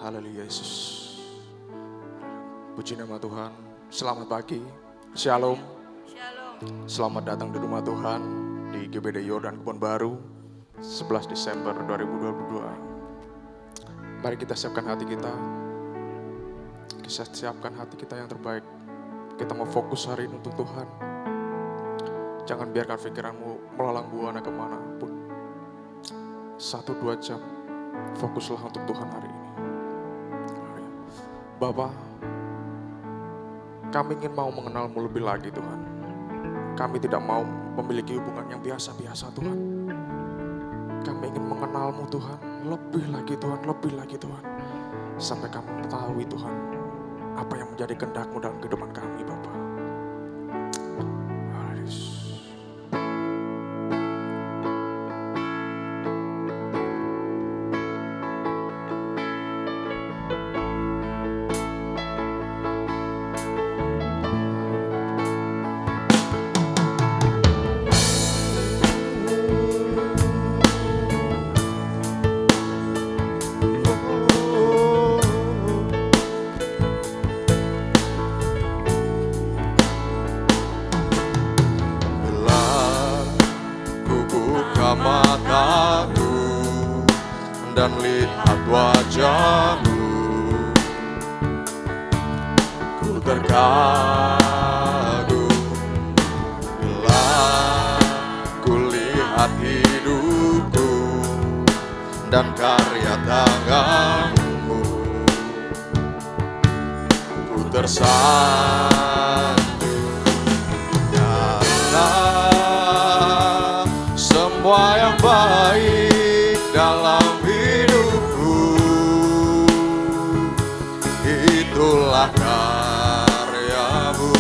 Haleluya Yesus. Puji nama Tuhan. Selamat pagi. Shalom. Selamat datang di rumah Tuhan di GBD Yordan Kebon Baru 11 Desember 2022. Mari kita siapkan hati kita. Kita siapkan hati kita yang terbaik. Kita mau fokus hari ini untuk Tuhan. Jangan biarkan pikiranmu melalang buana kemanapun. 1-2 jam fokuslah untuk Tuhan hari ini. Bapa, kami ingin mau mengenal-Mu lebih lagi Tuhan. Kami tidak mau memiliki hubungan yang biasa-biasa Tuhan. Kami ingin mengenal-Mu Tuhan, lebih lagi Tuhan, lebih lagi Tuhan. Sampai kami mengetahui Tuhan, apa yang menjadi kehendak-Mu dalam kehidupan kami Bapa. Mataku dan lihat wajah-Mu, ku terkagum bila ku lihat hidupku dan karya tangan-Mu, ku tersanjung karena semua yang baik dalam hidupku, itulah karya-Mu.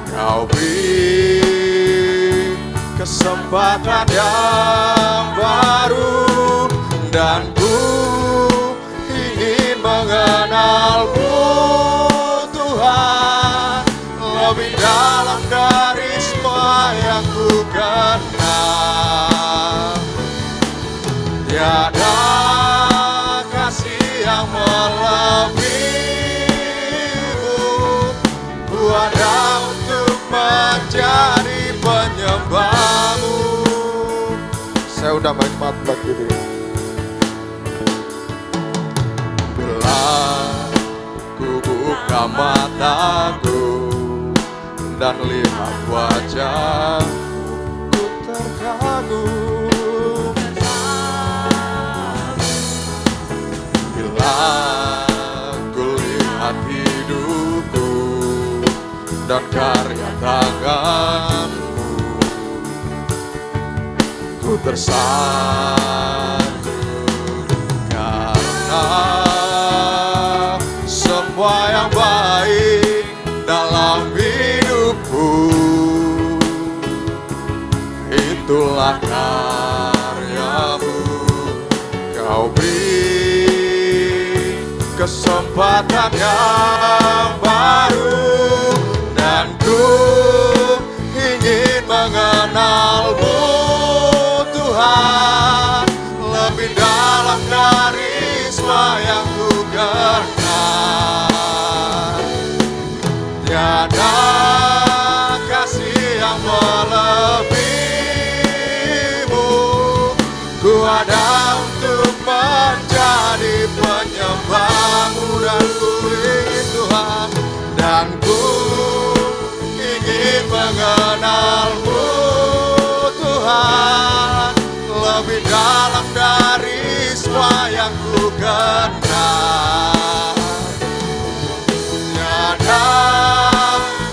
Kau beri kesempatan yang baru, dan ku ingin mengenal-Mu Tuhan, lebih dalam dari semua yang ku kenal. Tiada kasih yang melebihi-Mu, ku ada untuk menjadi penyembah-Mu. Saya udah main matbak gitu. Bila ku buka mataku dan lihat wajah-Mu, ku terkagum. Bila ku lihat hidupku dan karya tangan-Mu, ku tersanjung karena semua yang baik dalam hidupku, itulah karya-Mu. Kau beri kesempatan yang baru, dan ku ingin mengenal-Mu Tuhan, lebih dalam dari semua yang ku kenal. Tiada kasih yang melebihi-Mu, ku ada untuk menjadi penyembah-Mu, dan ku ingin Tuhan, dan ku ingin mengenal-Mu Tuhan, lebih dalam dari semua yang ku kenal. Tiada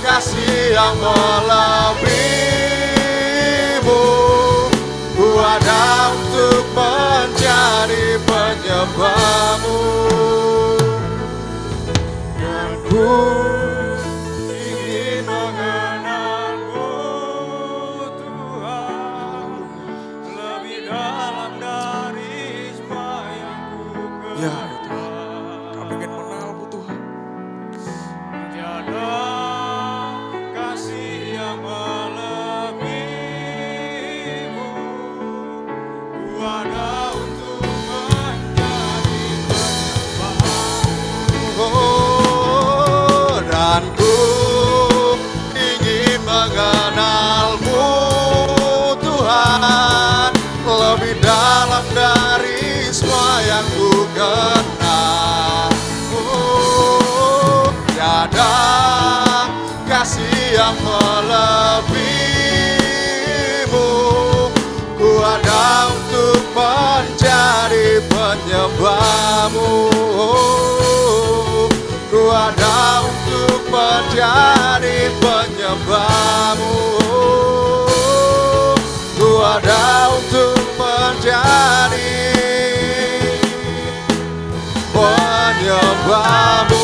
kasih yang melebihi-Mu, ku ada untuk menjadi penyembah-Mu, dan ku ingin mengenal-Mu Tuhan, lebih dalam dari semua yang ku kenal. Ya Tuhan, kami ingin mengenal-Mu Tuhan. Tiada kasih yang melebihi-Mu, ku ada untuk menjadi penyembah. menyembah-Mu. Ku ada untuk menjadi penyembah-Mu. Ku ada untuk menjadi penyembah-Mu.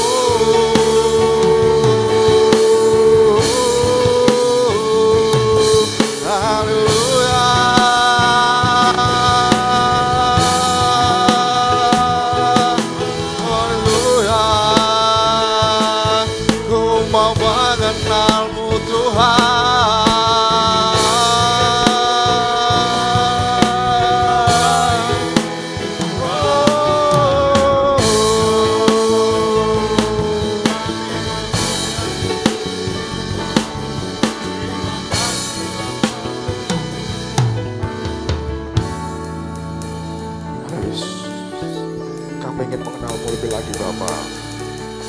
Kami ingin mengenal-Mu lebih lagi Bapa.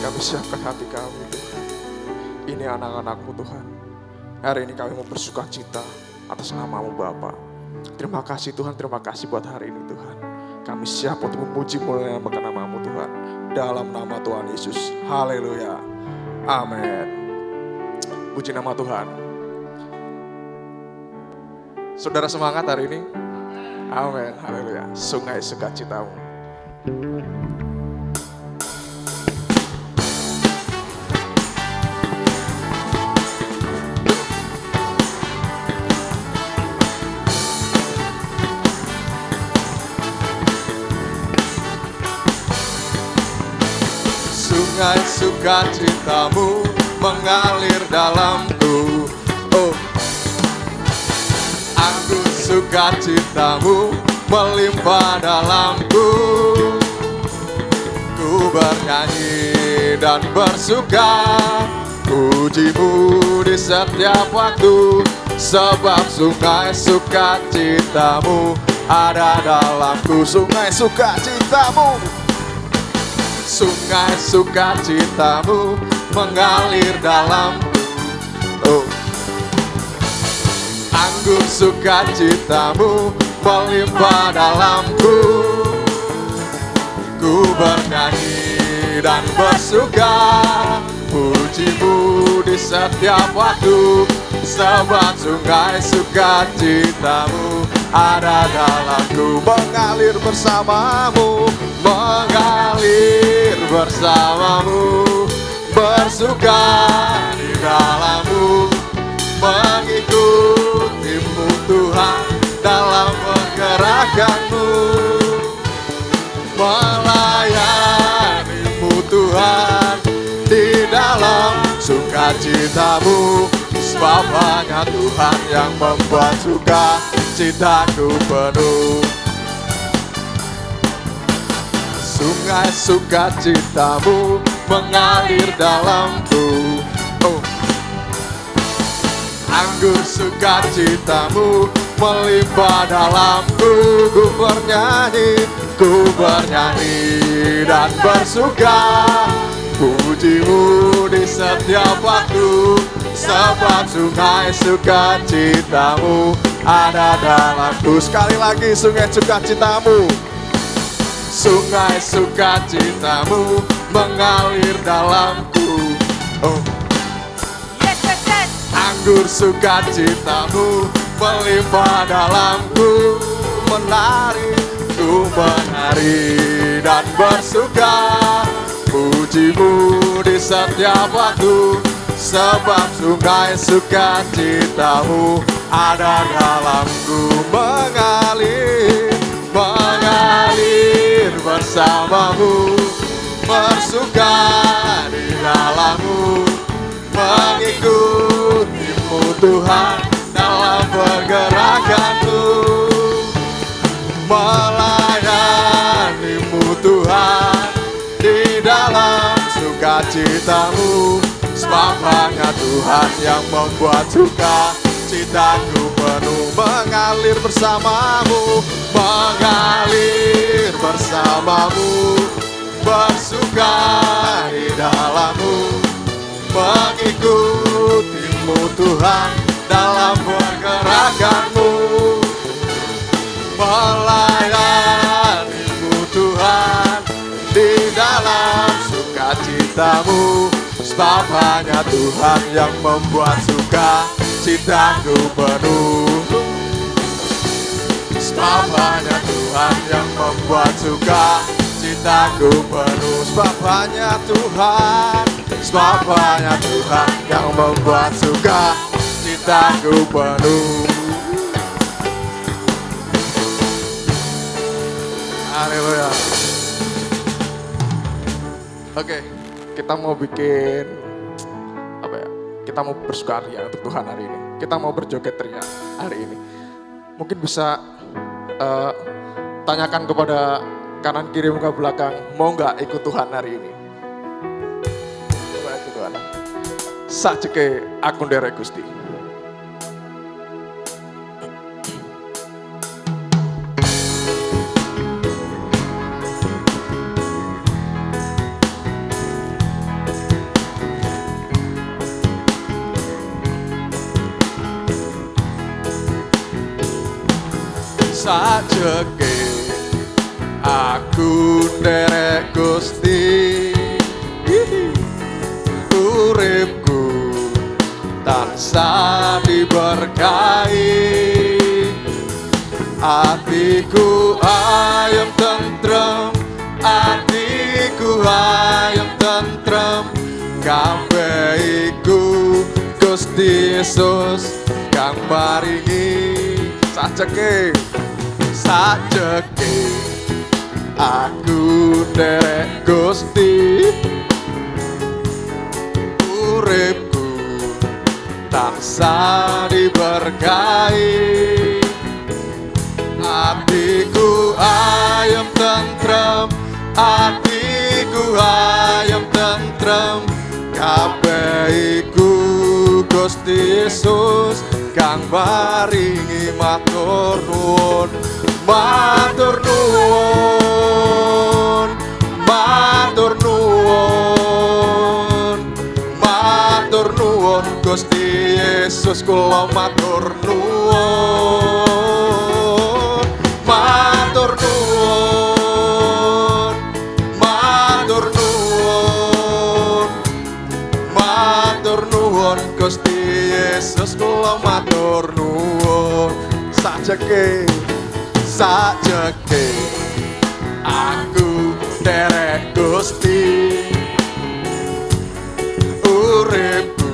Kami siapkan hati kami Tuhan. Ini anak-anak-Mu Tuhan. Hari ini kami mau bersuka cita atas nama-Mu Bapa. Terima kasih Tuhan, terima kasih buat hari ini Tuhan. Kami siap untuk memuji memuliakan nama-Mu Tuhan. Dalam nama Tuhan Yesus. Haleluya. Amin. Puji nama Tuhan. Saudara semangat hari ini? Amin. Haleluya. Sungai sukacitamu. Sungai sukacitamu mengalir dalamku. Oh, anggur sukacitamu melimpah dalamku. Ku bernyanyi dan bersuka, puji-Mu di setiap waktu. Sebab sungai sukacitamu ada dalamku. Sungai sukacitamu, sungai sukacitamu mengalir dalamku. Oh, anggur sukacitamu melimpah dalamku. Ku bernyanyi dan bersuka, puji-Mu di setiap waktu. Sebab sungai sukacitamu ada dalamku. Mengalir bersama-Mu, mengalir bersama-Mu, bersuka di dalam-Mu, mengikuti-Mu Tuhan dalam pergerakan-Mu, melayani-Mu Tuhan di dalam sukacitamu. Sebab hanya Tuhan yang membuat sukacitaku penuh. Sungai sukacitamu mengalir dalamku. Oh, anggur sukacitamu melimpah dalamku. Ku bernyanyi dan bersuka, puji-Mu di setiap waktu. Sebab sungai sukacitamu ada dalamku. Sekali lagi, sungai sukacitamu. Sungai sukacitamu mengalir dalamku. Oh, anggur sukacitamu melimpah dalamku. Ku menari dan bersuka, puji-Mu di setiap waktu. Sebab sungai sukacitamu ada dalamku. Mengalir bersama-Mu, bersuka di dalam-Mu, mengikuti-Mu Tuhan dalam pergerakan-Mu, melayani-Mu Tuhan di dalam sukacitamu. Sebab hanya Tuhan yang membuat sukacitaku penuh. Mengalir bersama-Mu, mengalir bersama-Mu, bersuka di dalam-Mu, mengikuti-Mu Tuhan dalam pergerakan-Mu, melayani-Mu Tuhan cintamu, sebab hanya Tuhan yang membuat suka citaku penuh. Sebab hanya Tuhan yang membuat suka citaku penuh. Sebab hanya Tuhan, sebab hanya Tuhan yang membuat suka citaku penuh. Haleluya. Oke, kita mau bikin apa ya? Kita mau bersukaria untuk Tuhan hari ini. Kita mau berjoget teriak hari ini. Mungkin bisa tanyakan kepada kanan kiri muka belakang, mau nggak ikut Tuhan hari ini? Coba ikut Tuhan. Sajeke aku nderek Gusti. Sajeke aku nderek Gusti, uripku tansah diberkahi, atiku ayem tentrem, atiku ayem tentrem, kabeh iku Gusti Yesus kang paringi. Sajeke aku nderek Gusti, uripku tansah diberkahi, atiku ayem tentrem, atiku ayem tentrem, kabeh iku Gusti Yesus kang paringi. Matur nuwun, matur nuwun, matur nuwun, matur nuwun Gusti Yesus, kula matur nuwun, matur nuwun, matur nuwun, matur nuwun Gusti Yesus, kula matur nuwun. Sajeke aku nderek Gusti, uripku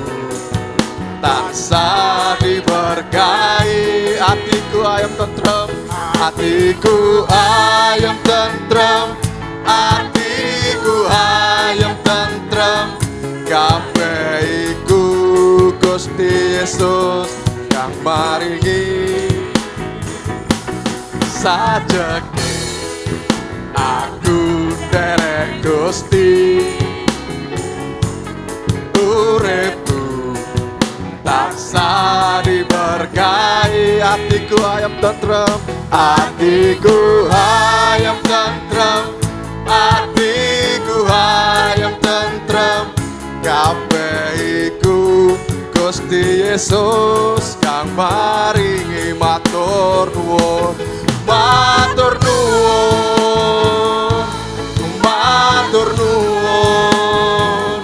tansah diberkahi, atiku ayem tentrem, atiku ayem tentrem, atiku ayem tentrem, kabeh iku Gusti Yesus kang maringi. Sajeke aku nderek Gusti, uripku tansah diberkahi, atiku ayem tentrem, atiku ayem tentrem, atiku ayem tentrem, kabeh iku Gusti Yesus kang maringi. Matur nuwun, matur nuwun, matur nuwun,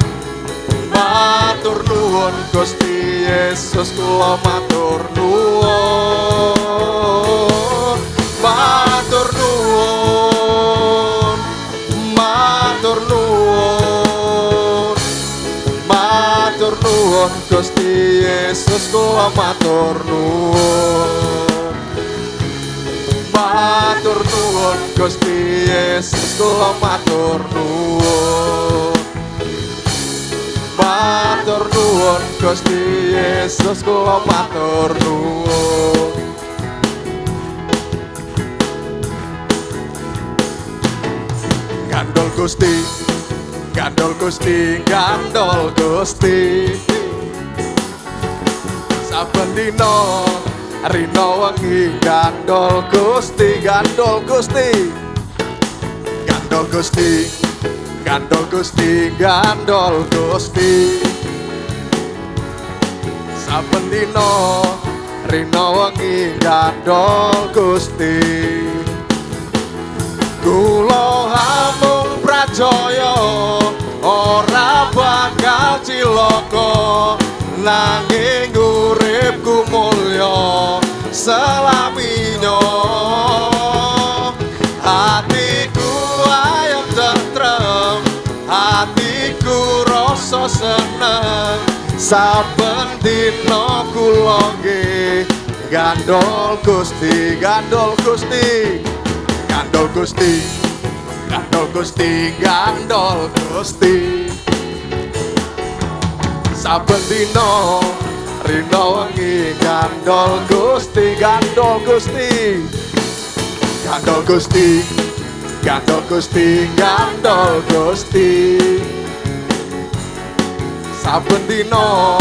matur nuwun Gusti Yesus, kula matur nuwun, matur nuwun, matur nuwun, matur nuwun Gusti Yesus, kula matur nuwun, matur nuwun Gusti Yesus, kula matur nuwun, matur nuwun Gusti Yesus, kula matur nuwun. Gandol Gusti, gandol Gusti, gandol Gusti, saben dina rina wengi gandol Gusti, gandol Gusti, gandol Gusti, gandol Gusti, gandol Gusti, saben dina rina wengi gandol Gusti. Kula amung pracaya ora nanging uripku mulya selaminya. Hatiku ayem tentrem, hatiku rasa seneng, saben dina kula nggih gandol Gusti, gandol Gusti, gandol Gusti, gandol Gusti, gandol Gusti. Saben dina rina wengi gandol Gusti, gandol Gusti, gandol Gusti, gandol Gusti, gandol Gusti. Saben dina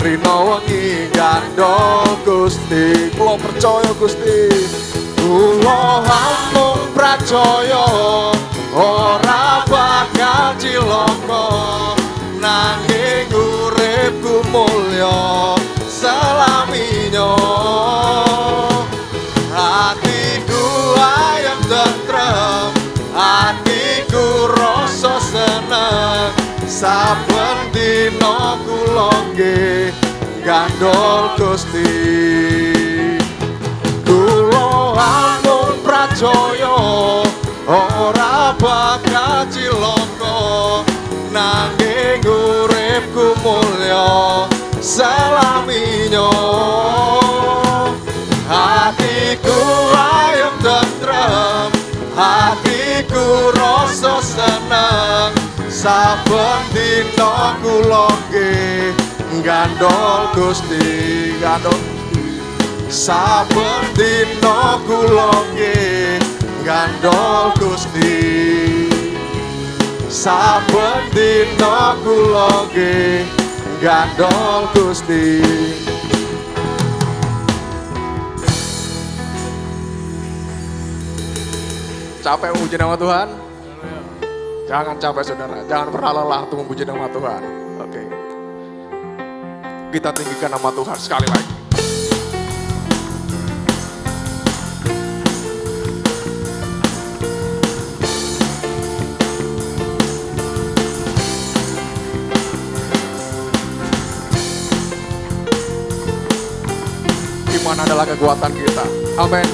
rina wengi gandol Gusti. Kula percaya Gusti, kula ampun percaya ora bakal cilaka, nanging uripku mulya selaminya. Hatiku ayem tentrem, hatiku rasa seneng, saben dina kula nggih gandol Gusti. Kula ampun percaya ora bakal cilaka, nanging uripku mulya selaminya. Hatiku ayem tentrem, hatiku rasa seneng, saben dina kula nggih gandol Gusti, gandol Gusti. Saben dina kula nggih gandol Gusti, saben dina kula nggih gandol Gusti. Capek memuji nama Tuhan? Jangan capek saudara, jangan pernah lelah untuk memuji nama Tuhan. Oke, kita tinggikan nama Tuhan sekali lagi. Iman adalah kekuatan kita. Amin.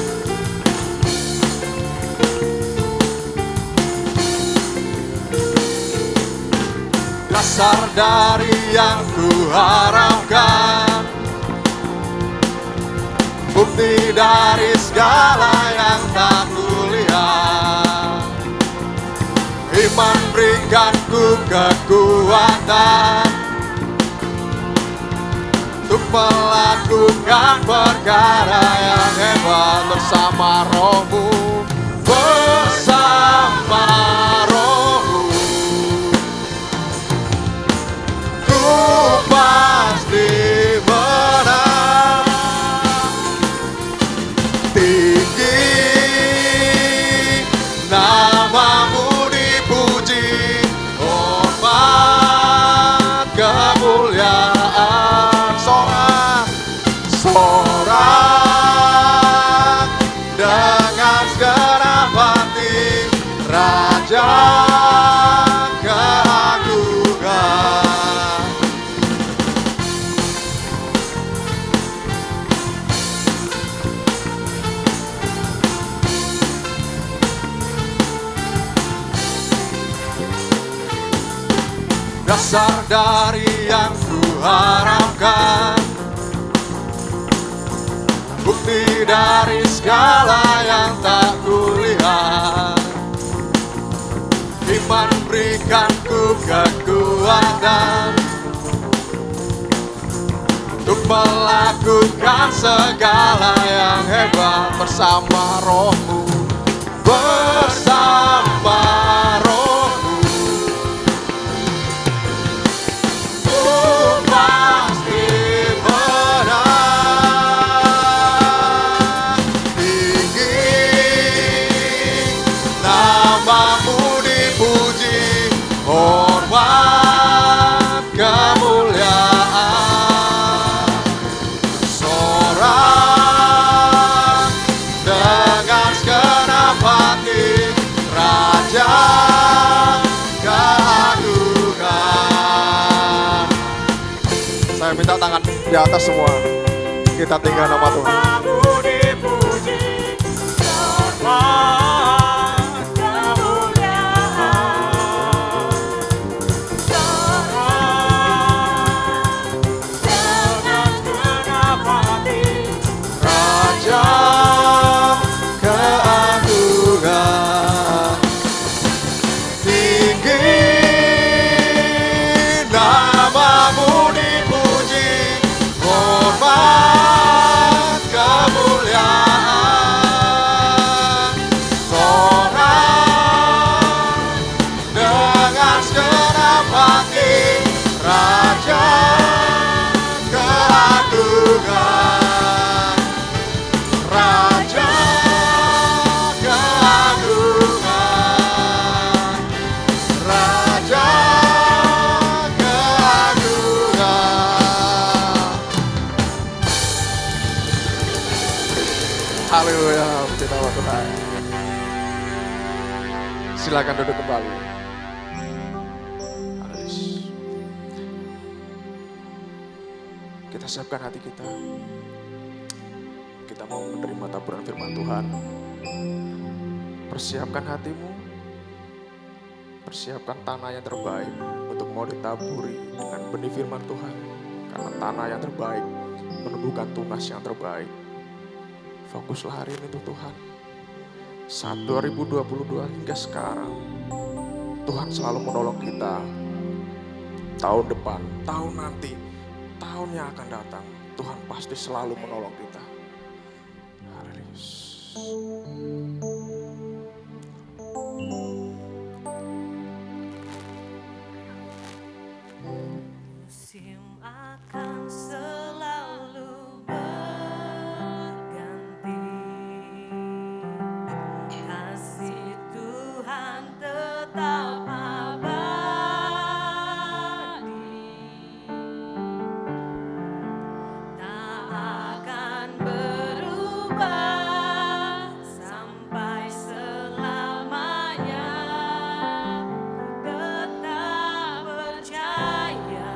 Dasar dari yang kuharapkan, bukti dari segala yang tak kulihat. Iman berikanku kekuatan untuk melakukan perkara yang hebat bersama Roh-Mu, bersama Roh-Mu. Ku pasti menang. Tinggi namamu dipuji, hormat kemuliaan. Sorak dengan segenap hati, Raja keagungan. Dasar dari yang kuharapkan, bukti dari segala yang tak kulihat. Iman berikanku kekuatan untuk melakukan segala yang hebat bersama Roh-Mu, bersama Roh-Mu. Ku pasti menang. Tinggi namamu dipuji, hormat kemuliaan. Sorak dengan segala angkat tangan di atas semua. Kita tinggal nama Tuhan. Haleluya, puji nama Tuhan. Silakan duduk kembali. Kita siapkan hati kita. Kita mau menerima taburan firman Tuhan. Persiapkan hatimu. Persiapkan tanah yang terbaik untuk mau ditaburi dengan benih firman Tuhan. Karena tanah yang terbaik menumbuhkan tunas yang terbaik. Fokuslah hari ini untuk Tuhan. Saat 2022 hingga sekarang, Tuhan selalu menolong kita. Tahun depan, tahun nanti, tahun yang akan datang, Tuhan pasti selalu menolong kita. Musim akan selalu berganti, kasih Tuhan tetap abadi, tak akan berubah sampai selamanya. Tetap percaya,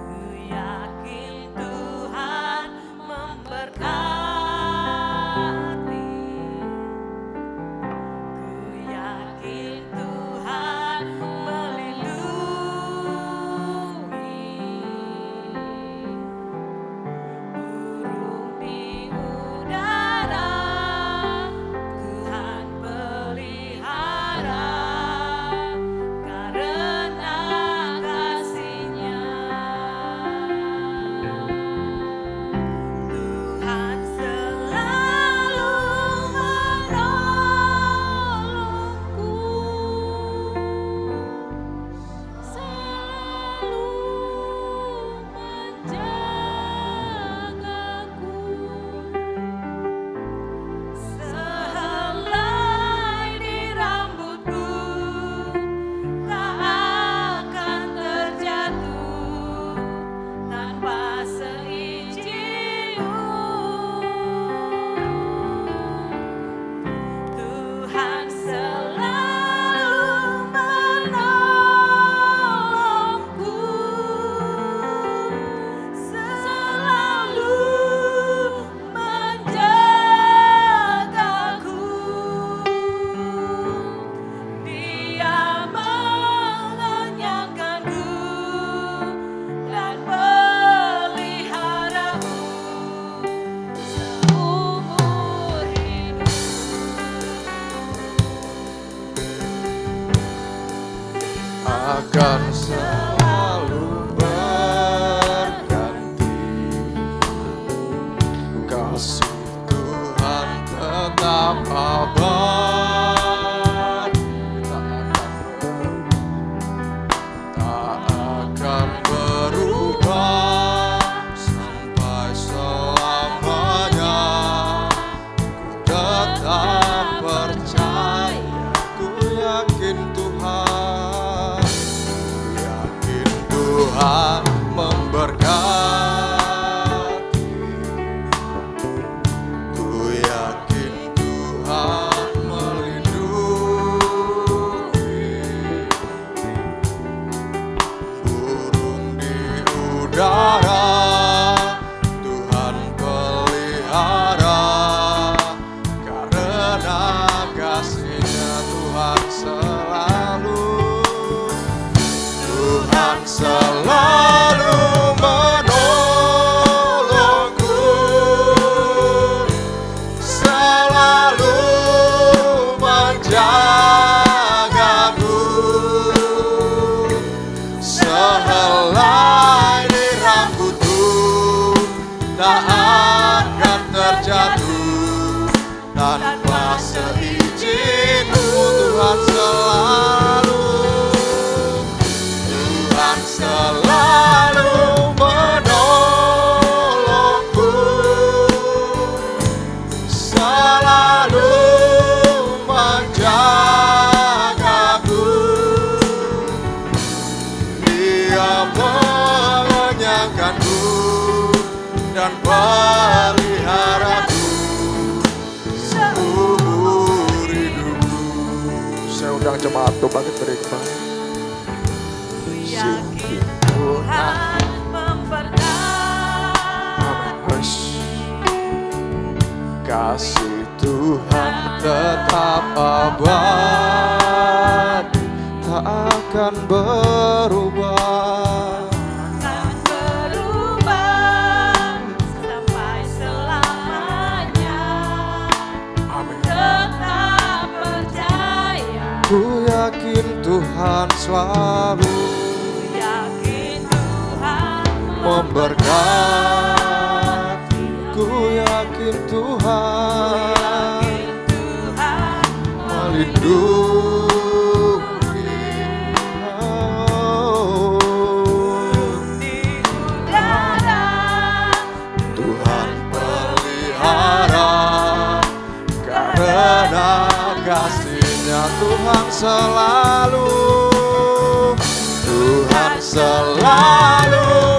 ku yakin Tuhan memberkati, ku yakin Tuhan melindungi. Burung di udara Tuhan pelihara, karena kasih-Nya. Tuhan selalu menolongku, selalu menjagaku. Sehelai di rambutku tak akan terjatuh tanpa seizin-Mu. Tuhan selalu menolongku, selalu menjagaku. Dia mengenyangkanku dan peliharaku seumur hidup. Akan selalu berganti, kasih Tuhan tetap abadi, tak akan berubah sampai selamanya. Ku tetap percaya, ku yakin Tuhan, Tuhan memberkati, ku yakin Tuhan melindungi. pelihara, karena kasih-Nya Tuhan selalu menolongku, selalu menjagaku, sehelai di rambutku tak akan terjatuh tanpa seizin-Mu. Tuhan selalu menolongku, selalu menjagaku. Dia mengenyangkanku dan peliharaku seumur hidupku. Saya undang jemaat untuk bangkit beribadah. Yakin Tuhan memberkati. Kasih Tuhan tetap abadi, tak akan berubah. Akan berubah sampai selamanya. Amin. Tetap percaya, Ku yakin Tuhan selalu yakin Tuhan memberkati. Ku yakin Tuhan yakin Tuhan melindungi. di udara. Tuhan pelihara, karena kasih-Nya Tuhan selalu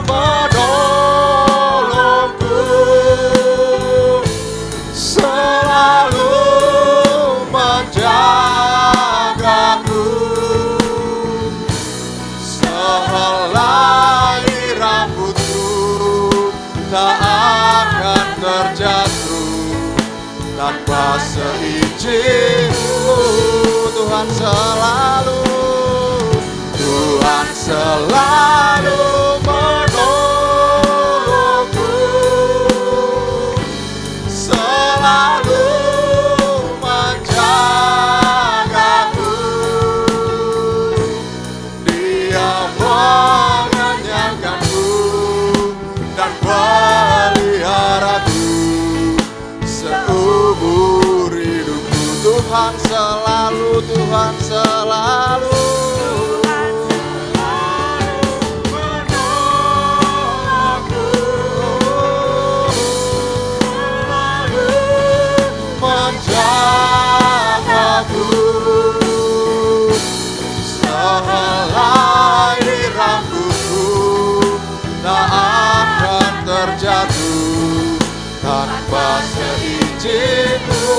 menolongku, selalu menjagaku, sehelai rambutku tak akan terjatuh tanpa seizin-Mu. Tuhan selalu menolongku, selalu menjagaku. Dia mengenyangkanku dan peliharaku seumur hidupku. Tuhan selalu menolongku, selalu menjagaku, sehelai di rambutku tak akan terjatuh tanpa seizin-Mu.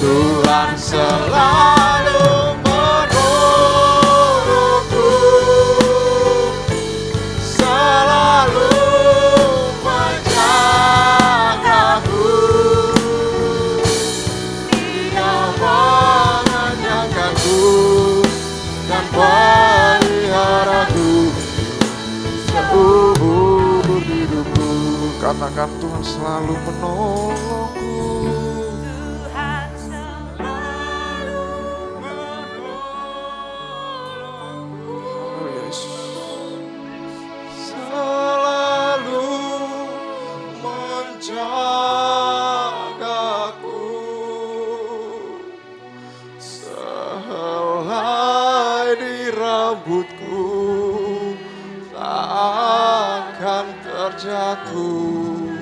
Tuhan selalu menolongku, selalu menjagaku. Dia mengenyangkanku dan peliharaku seumur hidupku. Katakan Tuhan selalu menolongku. Tuhan selalu Oh Yesus. Selalu menjagaku, sehelai di rambutku tak akan terjatuh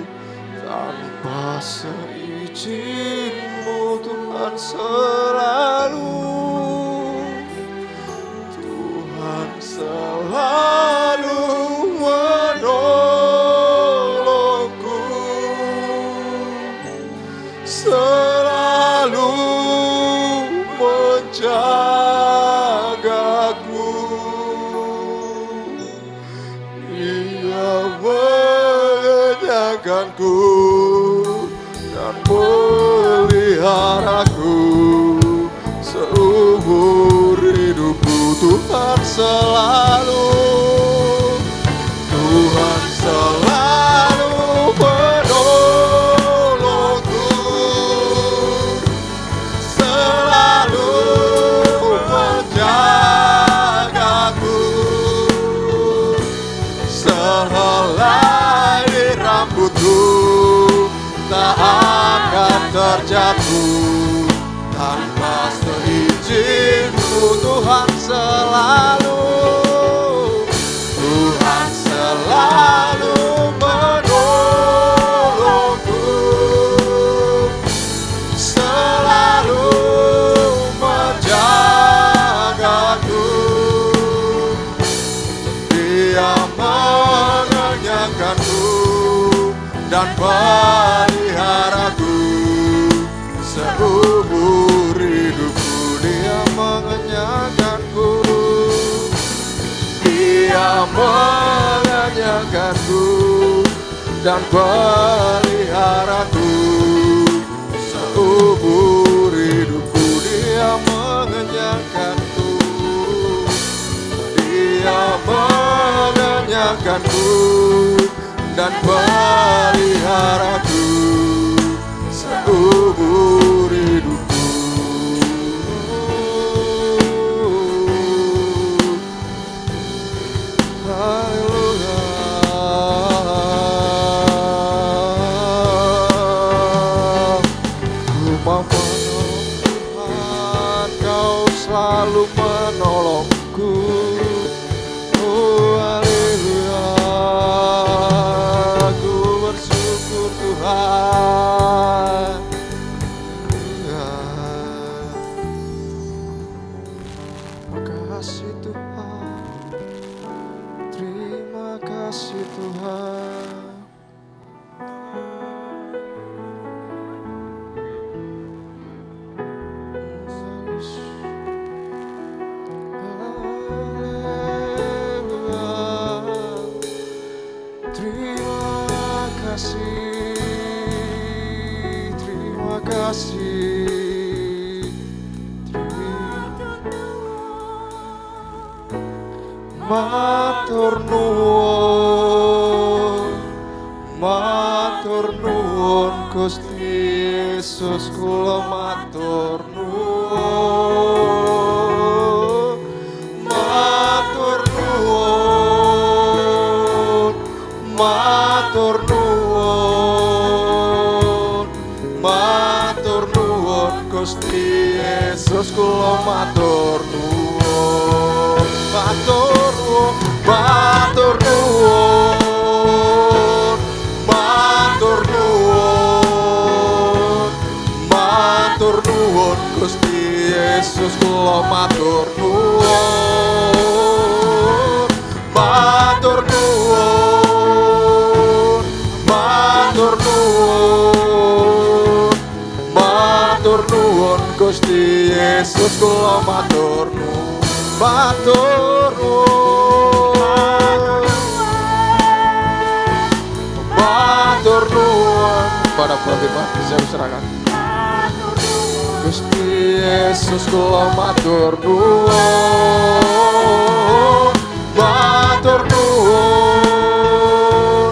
tanpa seizin-Mu. Tuhan selalu menolongku, selalu menjagaku. Dia menjagaku dan peliharaku seumur hidupku. Tuhan selalu menolongku, selalu menjagaku. Sehelai rambutku tak akan terjatuh tanpa seizinku. Tuhan selalu menolongku, selalu menjagaku. Dia mengenyangkanku dan peliharaku seumur hidupku. Dia mengenyangkanku, Dia mengenyangkanku dan peliharaku seumur hidupku. Dia mengenyangkanku, Dia mengenyangkanku dan peliharaku seumur hidupku. Haleluya. Ku mau menolong Tuhan, Kau selalu menolongku. Oh haleluya, ku bersyukur Tuhan. Terima kasih Tuhan, terima kasih Tuhan. Terima kasih, terima kasih, matur nuwun, matur nuwun Gusti Yesus, kula matur nuwun, matur nuwun, matur nuwun, matur nuwun Gusti Yesus, kula matur nuwun, matur nuwun, matur nuwun, matur nuwun, matur nuwun Gusti Yesus, kula matur nuwun, matur nuwun, matur nuwun, matur nuwun Gusti Yesus, kula matur nuwun, matur nuwun, matur nuwun. Pada firman saya serahkan. Gusti Yesus, kula matur nuwun, matur nuwun,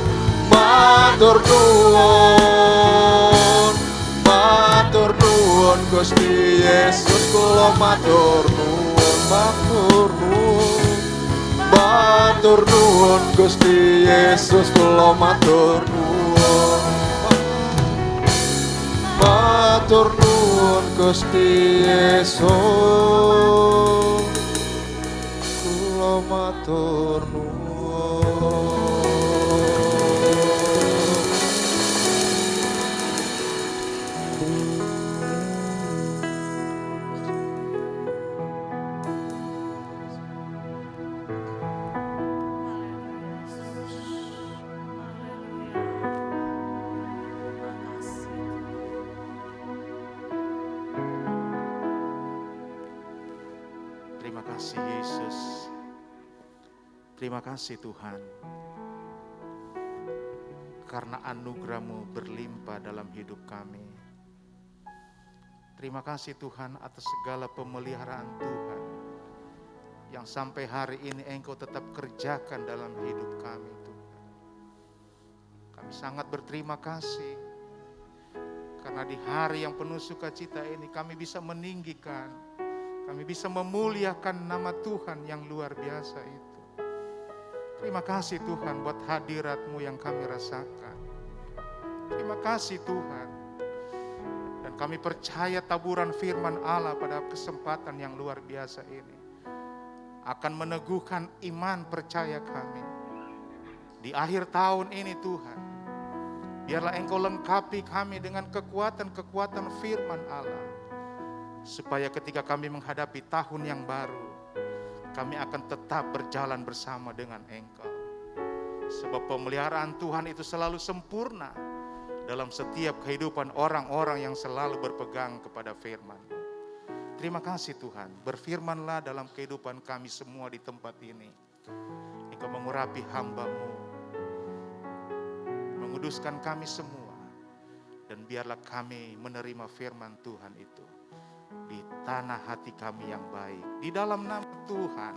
matur nuwun, matur nuwun Gusti Yesus, kula matur nuwun, matur nuwun, matur nuwun Gusti Yesus, kula matur nuwun, matur nuwun Gusti Yesus, kula matur nuwun. Terima kasih Yesus. Terima kasih Tuhan. karena anugerah-Mu berlimpah dalam hidup kami. Terima kasih Tuhan atas segala pemeliharaan Tuhan yang sampai hari ini Engkau tetap kerjakan dalam hidup kami Tuhan. Kami sangat berterima kasih karena di hari yang penuh sukacita ini kami bisa meninggikan, kami bisa memuliakan nama Tuhan yang luar biasa itu. Terima kasih Tuhan buat hadirat-Mu yang kami rasakan. Terima kasih Tuhan. Dan kami percaya taburan firman Allah pada kesempatan yang luar biasa ini akan meneguhkan iman percaya kami. Di akhir tahun ini Tuhan, biarlah Engkau lengkapi kami dengan kekuatan-kekuatan firman Allah. Supaya ketika kami menghadapi tahun yang baru, kami akan tetap berjalan bersama dengan Engkau. Sebab pemeliharaan Tuhan itu selalu sempurna dalam setiap kehidupan orang-orang yang selalu berpegang kepada firman. Terima kasih Tuhan, berfirmanlah dalam kehidupan kami semua di tempat ini. Engkau mengurapi hamba-Mu, menguduskan kami semua, dan biarlah kami menerima firman Tuhan itu di tanah hati kami yang baik. Di dalam nama Tuhan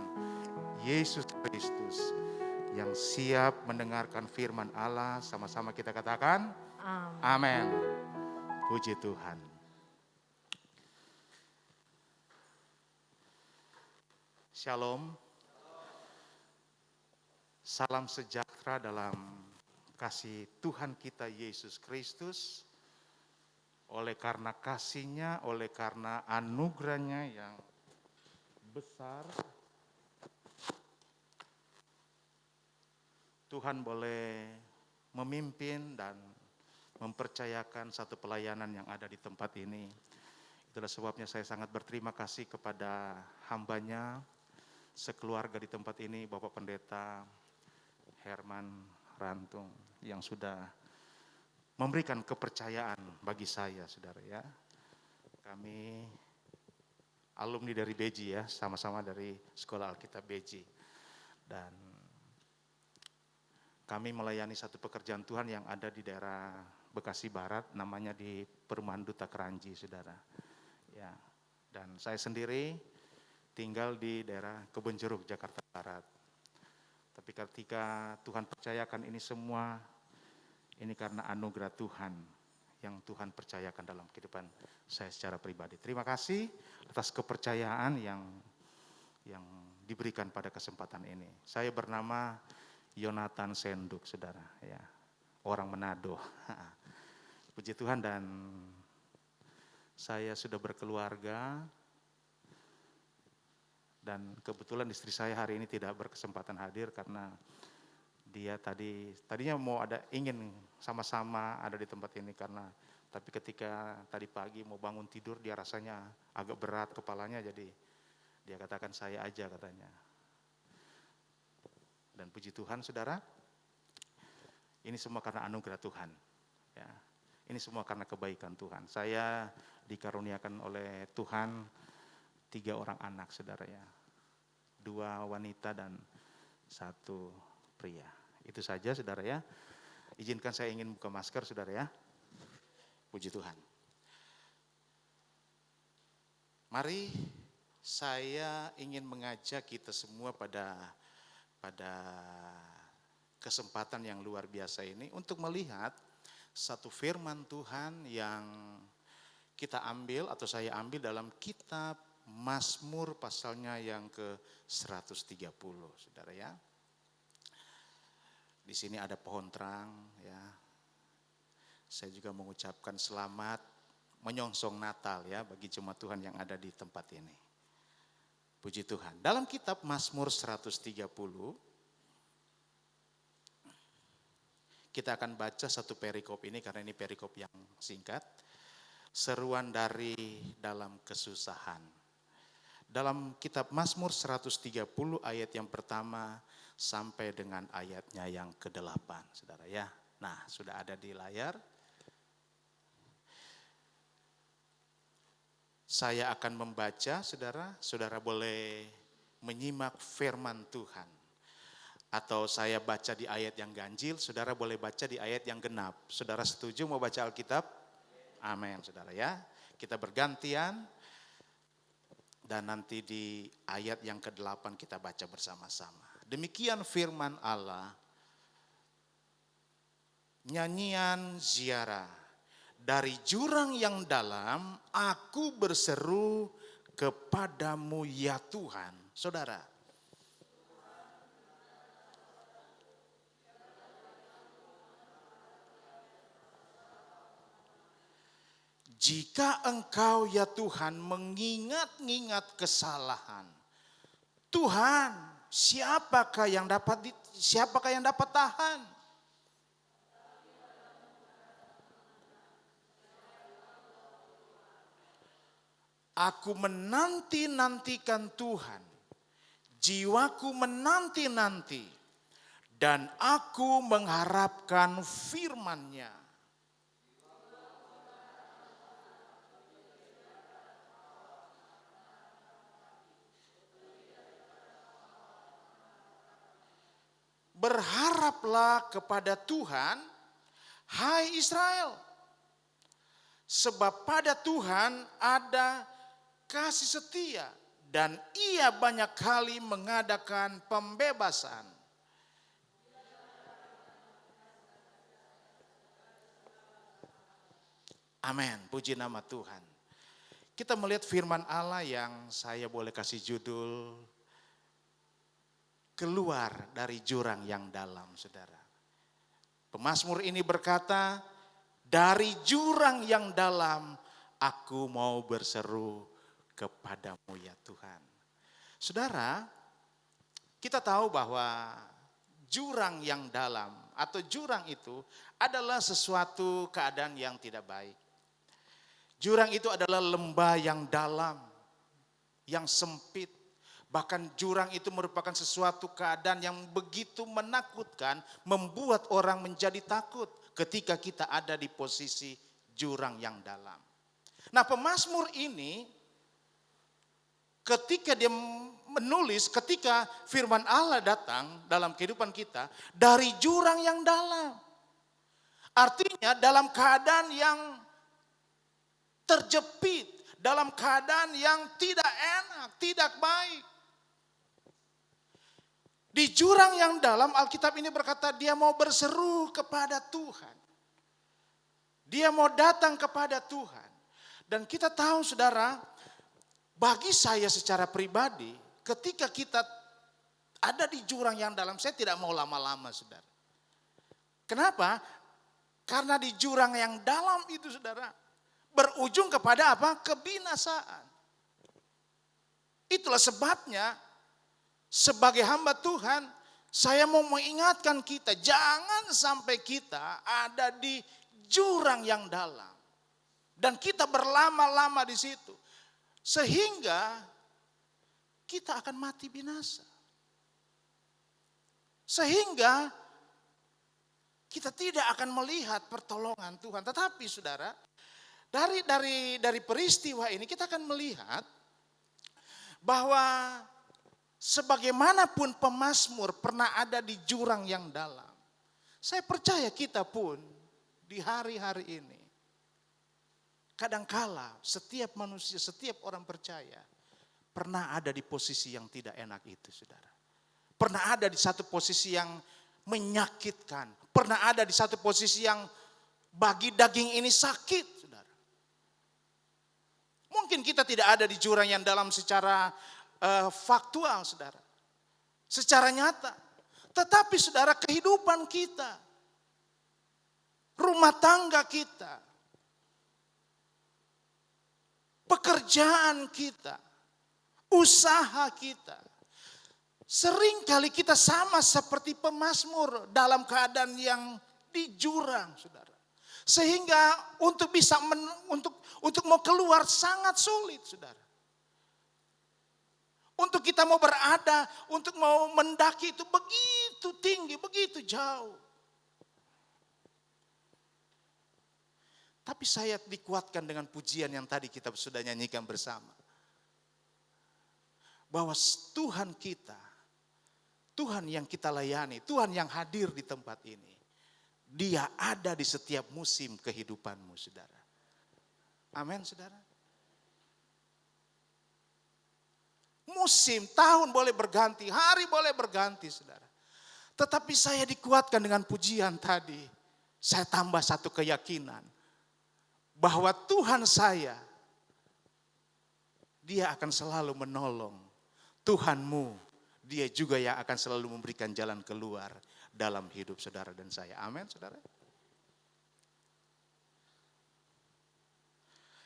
Yesus Kristus yang siap mendengarkan firman Allah, sama-sama kita katakan amin. Puji Tuhan. Shalom. Salam sejahtera dalam kasih Tuhan kita Yesus Kristus. Oleh karena kasih-Nya, oleh karena anugerah-Nya yang besar, Tuhan boleh memimpin dan mempercayakan satu pelayanan yang ada di tempat ini. Itulah sebabnya saya sangat berterima kasih kepada hamba-Nya, sekeluarga di tempat ini, Bapak Pendeta Herman Rantung, yang sudah memberikan kepercayaan bagi saya, saudara ya. Kami alumni dari Beji ya, sama-sama dari Sekolah Alkitab Beji. Dan kami melayani satu pekerjaan Tuhan yang ada di daerah Bekasi Barat, namanya di Perumahan Duta Keranji, saudara. Ya, dan saya sendiri tinggal di daerah Kebonjeruk, Jakarta Barat. Tapi ketika Tuhan percayakan ini semua, ini karena anugerah Tuhan yang Tuhan percayakan dalam kehidupan saya secara pribadi. Terima kasih atas kepercayaan yang diberikan pada kesempatan ini. Saya bernama Yonatan Senduk, saudara, ya, orang Manado. Puji Tuhan, dan saya sudah berkeluarga, dan kebetulan istri saya hari ini tidak berkesempatan hadir karena dia tadinya ingin sama-sama ada di tempat ini, tapi ketika tadi pagi mau bangun tidur dia rasanya agak berat kepalanya, jadi dia katakan saya aja katanya. Dan puji Tuhan saudara, ini semua karena anugerah Tuhan. Ya, ini semua karena kebaikan Tuhan. Saya dikaruniakan oleh Tuhan 3 orang anak, saudara ya. 2 wanita dan 1 pria. Itu saja, saudara ya. Izinkan saya ingin buka masker, saudara ya. Puji Tuhan. Mari saya ingin mengajak kita semua pada kesempatan yang luar biasa ini untuk melihat satu firman Tuhan yang kita ambil atau saya ambil dalam kitab Mazmur pasalnya yang ke-130, saudara ya. Di sini ada pohon terang ya. Saya juga mengucapkan selamat menyongsong Natal ya bagi jemaat Tuhan yang ada di tempat ini. Puji Tuhan. Dalam kitab Mazmur 130 kita akan baca satu perikop ini karena ini perikop yang singkat. Seruan dari dalam kesusahan. Dalam kitab Mazmur 130 ayat yang pertama sampai dengan ayatnya yang ke-8, saudara ya. Nah, sudah ada di layar. Saya akan membaca, saudara. Saudara boleh menyimak firman Tuhan. Atau saya baca di ayat yang ganjil, saudara boleh baca di ayat yang genap. Saudara setuju mau baca Alkitab? Amin, saudara ya. Kita bergantian dan nanti di ayat yang ke-8 kita baca bersama-sama. Demikian firman Allah. Nyanyian ziarah. Dari jurang yang dalam aku berseru kepadamu ya Tuhan. Saudara. Jika engkau ya Tuhan mengingat-ingat kesalahan. Tuhan, siapakah yang dapat tahan? Aku menanti-nantikan Tuhan. Jiwaku menanti-nanti. Dan aku mengharapkan firman-Nya. Berharaplah kepada Tuhan, hai Israel. Sebab pada Tuhan ada kasih setia dan Ia banyak kali mengadakan pembebasan. Amin, puji nama Tuhan. Kita melihat firman Allah yang saya boleh kasih judul, keluar dari jurang yang dalam, saudara. Pemazmur ini berkata, dari jurang yang dalam aku mau berseru kepadamu ya Tuhan. Saudara, kita tahu bahwa jurang yang dalam atau jurang itu adalah sesuatu keadaan yang tidak baik. Jurang itu adalah lembah yang dalam, yang sempit. Bahkan jurang itu merupakan sesuatu keadaan yang begitu menakutkan, membuat orang menjadi takut ketika kita ada di posisi jurang yang dalam. Nah, pemazmur ini ketika dia menulis, ketika firman Allah datang dalam kehidupan kita, dari jurang yang dalam. Artinya dalam keadaan yang terjepit, dalam keadaan yang tidak enak, tidak baik. Di jurang yang dalam Alkitab ini berkata dia mau berseru kepada Tuhan. Dia mau datang kepada Tuhan. Dan kita tahu saudara, bagi saya secara pribadi, ketika kita ada di jurang yang dalam, saya tidak mau lama-lama saudara. Kenapa? Karena di jurang yang dalam itu saudara, berujung kepada apa? Kebinasaan. Itulah sebabnya, sebagai hamba Tuhan, saya mau mengingatkan kita, jangan sampai kita ada di jurang yang dalam. Dan kita berlama-lama di situ. Sehingga kita akan mati binasa. Sehingga kita tidak akan melihat pertolongan Tuhan. Tetapi saudara, dari peristiwa ini kita akan melihat bahwa sebagaimanapun pemazmur pernah ada di jurang yang dalam. Saya percaya kita pun di hari-hari ini, kadangkala setiap manusia, setiap orang percaya pernah ada di posisi yang tidak enak itu, saudara. Pernah ada di satu posisi yang menyakitkan. Pernah ada di satu posisi yang bagi daging ini sakit, saudara. Mungkin kita tidak ada di jurang yang dalam secara faktual, saudara. Secara nyata. Tetapi saudara, kehidupan kita, rumah tangga kita, pekerjaan kita, usaha kita, seringkali kita sama seperti pemazmur dalam keadaan yang di jurang, saudara. Sehingga untuk bisa untuk mau keluar sangat sulit, saudara. Untuk kita mau berada, untuk mau mendaki itu begitu tinggi, begitu jauh. Tapi saya dikuatkan dengan pujian yang tadi kita sudah nyanyikan bersama. Bahwa Tuhan kita Tuhan yang kita layani, Tuhan yang hadir di tempat ini, Dia ada di setiap musim kehidupanmu, saudara. Amin, saudara. Musim, tahun boleh berganti, hari boleh berganti, saudara. Tetapi saya dikuatkan dengan pujian tadi. Saya tambah satu keyakinan. Bahwa Tuhan saya, Dia akan selalu menolong. Tuhanmu, Dia juga yang akan selalu memberikan jalan keluar dalam hidup saudara dan saya. Amin, saudara.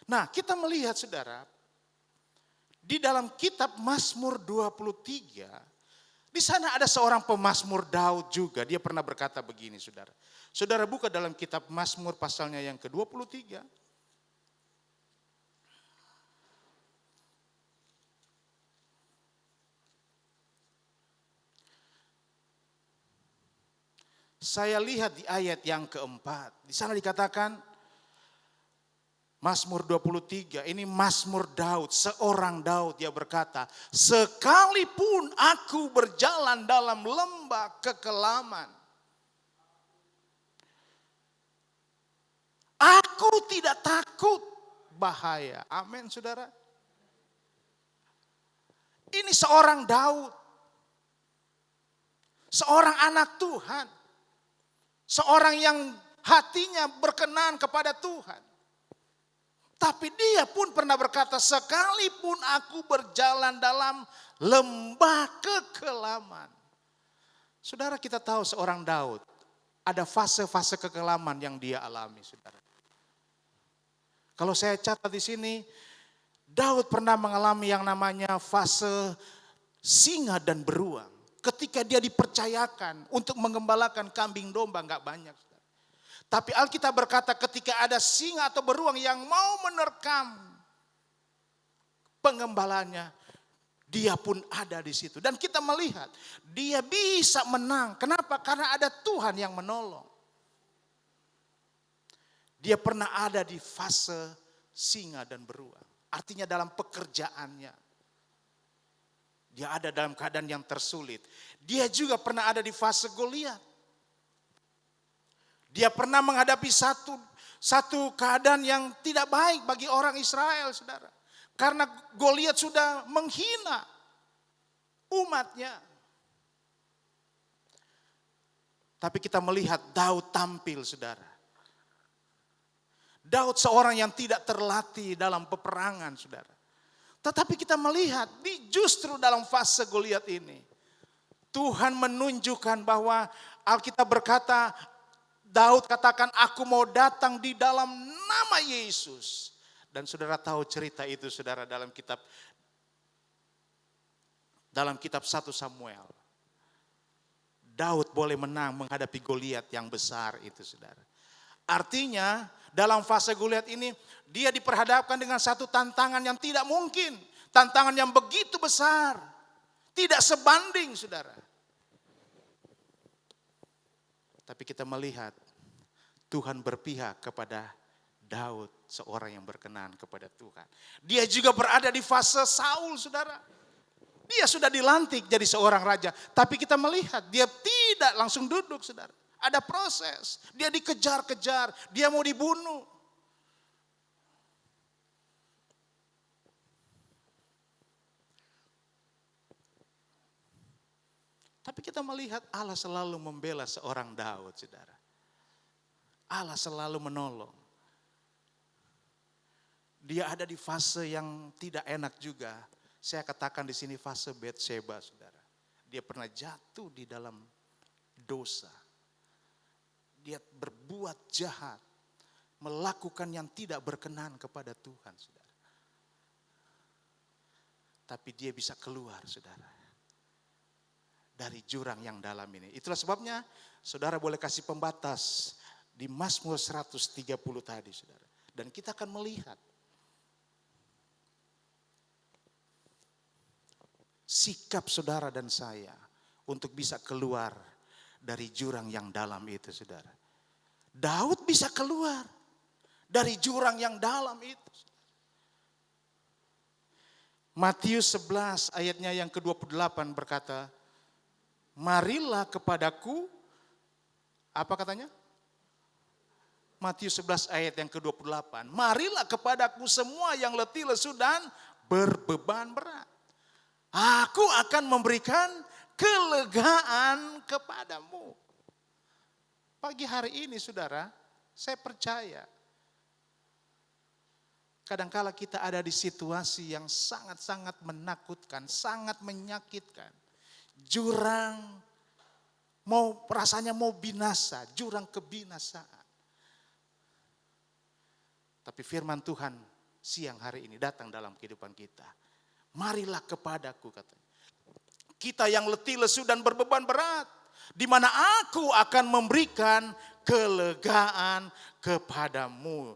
Nah, kita melihat, saudara, di dalam kitab Mazmur 23, di sana ada seorang pemazmur Daud juga. Dia pernah berkata begini, saudara. Saudara buka dalam kitab Mazmur pasalnya yang ke-23. Saya lihat di ayat yang keempat. Di sana dikatakan, Mazmur 23, ini Mazmur Daud, seorang Daud, dia berkata, sekalipun aku berjalan dalam lembah kekelaman, aku tidak takut bahaya. Amin, saudara. Ini seorang Daud, seorang anak Tuhan, seorang yang hatinya berkenan kepada Tuhan. Tapi dia pun pernah berkata, sekalipun aku berjalan dalam lembah kekelaman. Saudara, kita tahu seorang Daud, ada fase-fase kekelaman yang dia alami, saudara. Kalau saya catat di sini, Daud pernah mengalami yang namanya fase singa dan beruang. Ketika dia dipercayakan untuk mengembalakan kambing domba, enggak banyak. Tapi Alkitab berkata ketika ada singa atau beruang yang mau menerkam pengembalanya, dia pun ada di situ. Dan kita melihat dia bisa menang. Kenapa? Karena ada Tuhan yang menolong. Dia pernah ada di fase singa dan beruang. Artinya dalam pekerjaannya. Dia ada dalam keadaan yang tersulit. Dia juga pernah ada di fase Goliat. Dia pernah menghadapi satu keadaan yang tidak baik bagi orang Israel, saudara. Karena Goliat sudah menghina umatnya. Tapi kita melihat Daud tampil, saudara. Daud seorang yang tidak terlatih dalam peperangan, saudara. Tetapi kita melihat justru dalam fase Goliat ini, Tuhan menunjukkan bahwa Alkitab berkata, Daud katakan, aku mau datang di dalam nama Yesus. Dan saudara tahu cerita itu, saudara, dalam kitab 1 Samuel. Daud boleh menang menghadapi Goliat yang besar itu, saudara. Artinya dalam fase Goliat ini dia diperhadapkan dengan satu tantangan yang tidak mungkin. Tantangan yang begitu besar. Tidak sebanding, saudara. Tapi kita melihat Tuhan berpihak kepada Daud, seorang yang berkenan kepada Tuhan. Dia juga berada di fase Saul, saudara. Dia sudah dilantik jadi seorang raja. Tapi kita melihat dia tidak langsung duduk, saudara. Ada proses. Dia dikejar-kejar. Dia mau dibunuh. Tapi kita melihat Allah selalu membela seorang Daud, saudara. Allah selalu menolong. Dia ada di fase yang tidak enak juga. Saya katakan di sini fase Betsheba, saudara. Dia pernah jatuh di dalam dosa. Dia berbuat jahat. Melakukan yang tidak berkenan kepada Tuhan, saudara. Tapi dia bisa keluar, saudara, dari jurang yang dalam ini. Itulah sebabnya saudara boleh kasih pembatas di Mazmur 130 tadi, saudara. Dan kita akan melihat sikap saudara dan saya untuk bisa keluar dari jurang yang dalam itu, saudara. Daud bisa keluar dari jurang yang dalam itu. Matius 11 ayatnya yang ke-28 berkata, marilah kepadaku, apa katanya? Matius 11 ayat yang ke-28. Marilah kepadaku semua yang letih lesu dan berbeban berat. Aku akan memberikan kelegaan kepadamu. Pagi hari ini saudara, saya percaya kadangkala kita ada di situasi yang sangat-sangat menakutkan, sangat menyakitkan. Jurang rasanya mau binasa, jurang kebinasaan. Tapi firman Tuhan siang hari ini datang dalam kehidupan kita. Marilah kepadaku katanya. Kita yang letih lesu dan berbeban berat, di mana aku akan memberikan kelegaan kepadamu.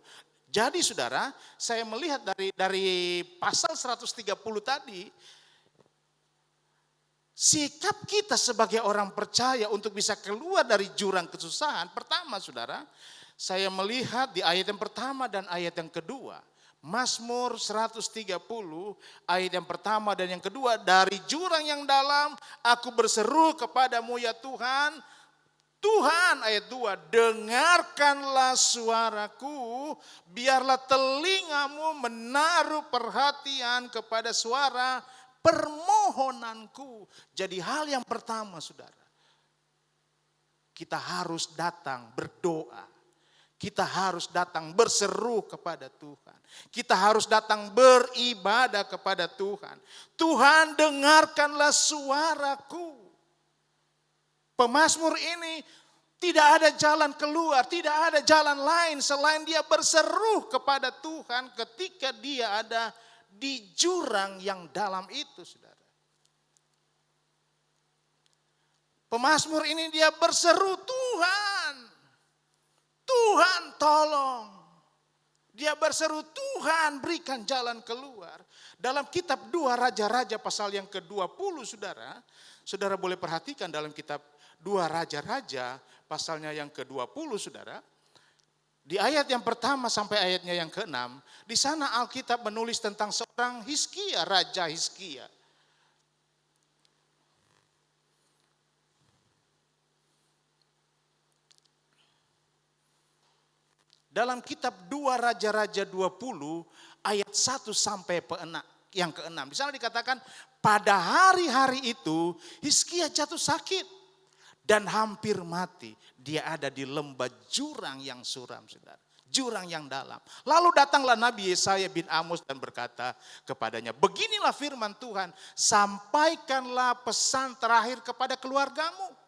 Jadi saudara, saya melihat dari pasal 130 tadi, sikap kita sebagai orang percaya untuk bisa keluar dari jurang kesusahan. Pertama saudara, saya melihat di ayat yang pertama dan ayat yang kedua. Mazmur 130 ayat yang pertama dan yang kedua. Dari jurang yang dalam aku berseru kepadamu ya Tuhan. Tuhan ayat 2, dengarkanlah suaraku, biarlah telingamu menaruh perhatian kepada suara permohonanku. Jadi hal yang pertama saudara, kita harus datang berdoa. Kita harus datang berseru kepada Tuhan. Kita harus datang beribadah kepada Tuhan. Tuhan dengarkanlah suaraku. Pemazmur ini tidak ada jalan keluar, tidak ada jalan lain selain dia berseru kepada Tuhan ketika dia ada di jurang yang dalam itu, saudara. Pemazmur ini dia berseru, Tuhan, Tuhan tolong. Dia berseru, Tuhan berikan jalan keluar. Dalam kitab 2 Raja-Raja pasal yang ke-20 saudara. Saudara boleh perhatikan dalam kitab 2 Raja-Raja pasalnya yang ke-20 saudara. Di ayat yang pertama sampai ayatnya yang ke-6. Di sana Alkitab menulis tentang seorang Hizkia, Raja Hizkia. Dalam kitab 2 Raja-Raja 20 ayat 1 sampai yang ke-6. Di sana dikatakan pada hari-hari itu Hizkia jatuh sakit dan hampir mati. Dia ada di lembah jurang yang suram, saudara. Jurang yang dalam. Lalu datanglah Nabi Yesaya bin Amos dan berkata kepadanya, beginilah firman Tuhan, sampaikanlah pesan terakhir kepada keluargamu.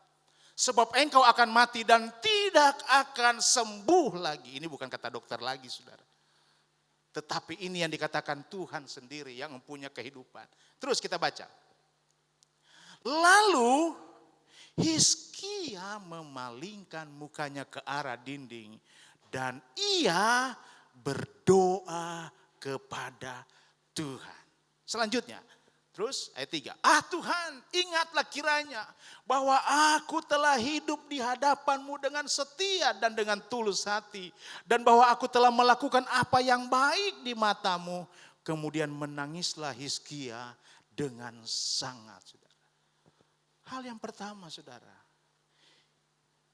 Sebab engkau akan mati dan tidak akan sembuh lagi. Ini bukan kata dokter lagi saudara. Tetapi ini yang dikatakan Tuhan sendiri yang mempunyai kehidupan. Terus kita baca. Lalu Hizkia memalingkan mukanya ke arah dinding. Dan ia berdoa kepada Tuhan. Selanjutnya. Terus ayat 3, Tuhan ingatlah kiranya bahwa aku telah hidup di hadapanmu dengan setia dan dengan tulus hati. Dan bahwa aku telah melakukan apa yang baik di matamu. Kemudian menangislah Hizkia dengan sangat saudara. Hal yang pertama saudara,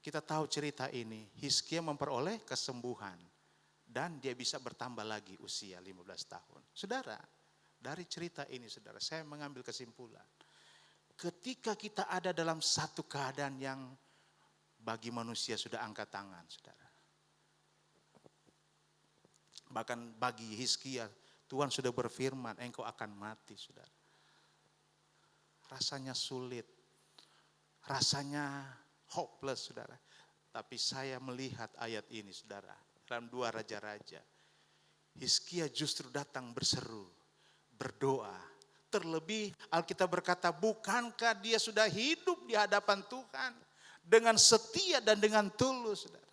kita tahu cerita ini, Hizkia memperoleh kesembuhan. Dan dia bisa bertambah lagi usia 15 tahun. Saudara, dari cerita ini saudara, saya mengambil kesimpulan. Ketika kita ada dalam satu keadaan yang bagi manusia sudah angkat tangan saudara. Bahkan bagi Hizkia, Tuhan sudah berfirman, engkau akan mati saudara. Rasanya sulit, rasanya hopeless saudara. Tapi saya melihat ayat ini saudara, dalam 2 Raja-Raja. Hizkia justru datang berseru. Berdoa. Terlebih Alkitab berkata, bukankah dia sudah hidup di hadapan Tuhan dengan setia dan dengan tulus, saudara.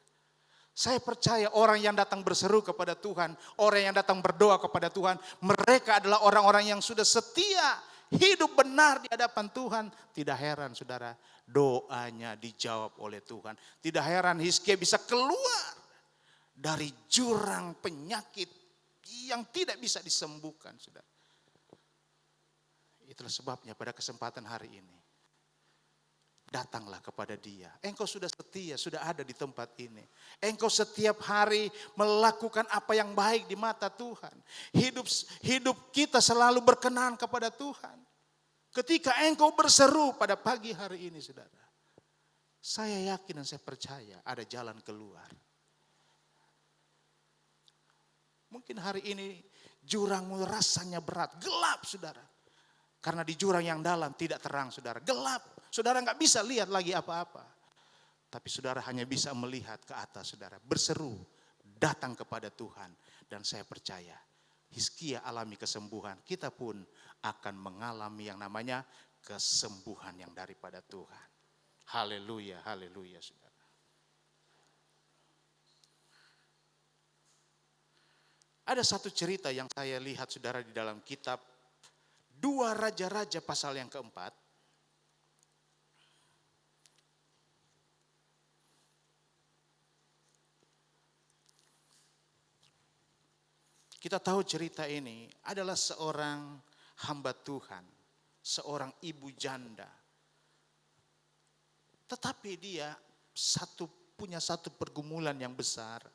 Saya percaya orang yang datang berseru kepada Tuhan, orang yang datang berdoa kepada Tuhan, mereka adalah orang-orang yang sudah setia, hidup benar di hadapan Tuhan. Tidak heran saudara, doanya dijawab oleh Tuhan. Tidak heran Hizkia bisa keluar dari jurang penyakit yang tidak bisa disembuhkan, saudara. Itulah sebabnya pada kesempatan hari ini, datanglah kepada Dia. Engkau sudah setia, sudah ada di tempat ini. Engkau setiap hari melakukan apa yang baik di mata Tuhan. Hidup kita selalu berkenan kepada Tuhan. Ketika engkau berseru pada pagi hari ini, saudara, saya yakin dan saya percaya ada jalan keluar. Mungkin hari ini jurangmu rasanya berat, gelap, saudara. Karena di jurang yang dalam tidak terang, saudara, gelap. Saudara nggak bisa lihat lagi apa-apa. Tapi saudara hanya bisa melihat ke atas, saudara. Berseru, datang kepada Tuhan. Dan saya percaya, Hizkia alami kesembuhan. Kita pun akan mengalami yang namanya kesembuhan yang daripada Tuhan. Haleluya, haleluya, saudara. Ada satu cerita yang saya lihat, saudara, di dalam kitab 2 Raja-Raja pasal yang keempat. Kita tahu cerita ini adalah seorang hamba Tuhan, seorang ibu janda. Tetapi dia punya satu pergumulan yang besar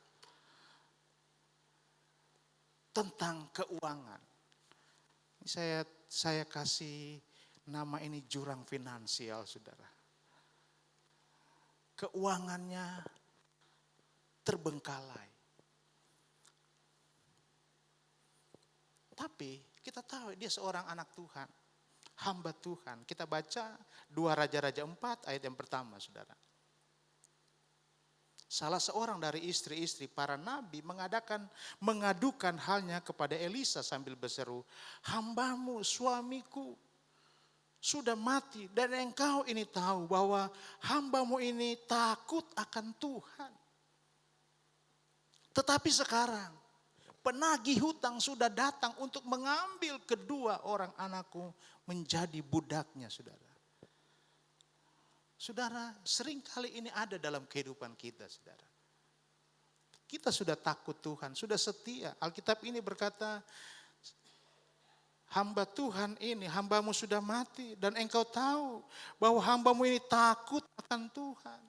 tentang keuangan. Saya kasih nama ini jurang finansial, saudara. Keuangannya terbengkalai. Tapi kita tahu dia seorang anak Tuhan, hamba Tuhan. Kita baca 2 Raja-Raja 4 ayat yang pertama, saudara. Salah seorang dari istri-istri para nabi mengadukan halnya kepada Elisa sambil berseru, hambamu, suamiku sudah mati dan engkau ini tahu bahwa hambamu ini takut akan Tuhan. Tetapi sekarang penagih hutang sudah datang untuk mengambil kedua orang anakku menjadi budaknya, saudara. Saudara, seringkali ini ada dalam kehidupan kita, saudara. Kita sudah takut Tuhan, sudah setia. Alkitab ini berkata, hamba Tuhan ini, hambamu sudah mati. Dan engkau tahu bahwa hambamu ini takut akan Tuhan.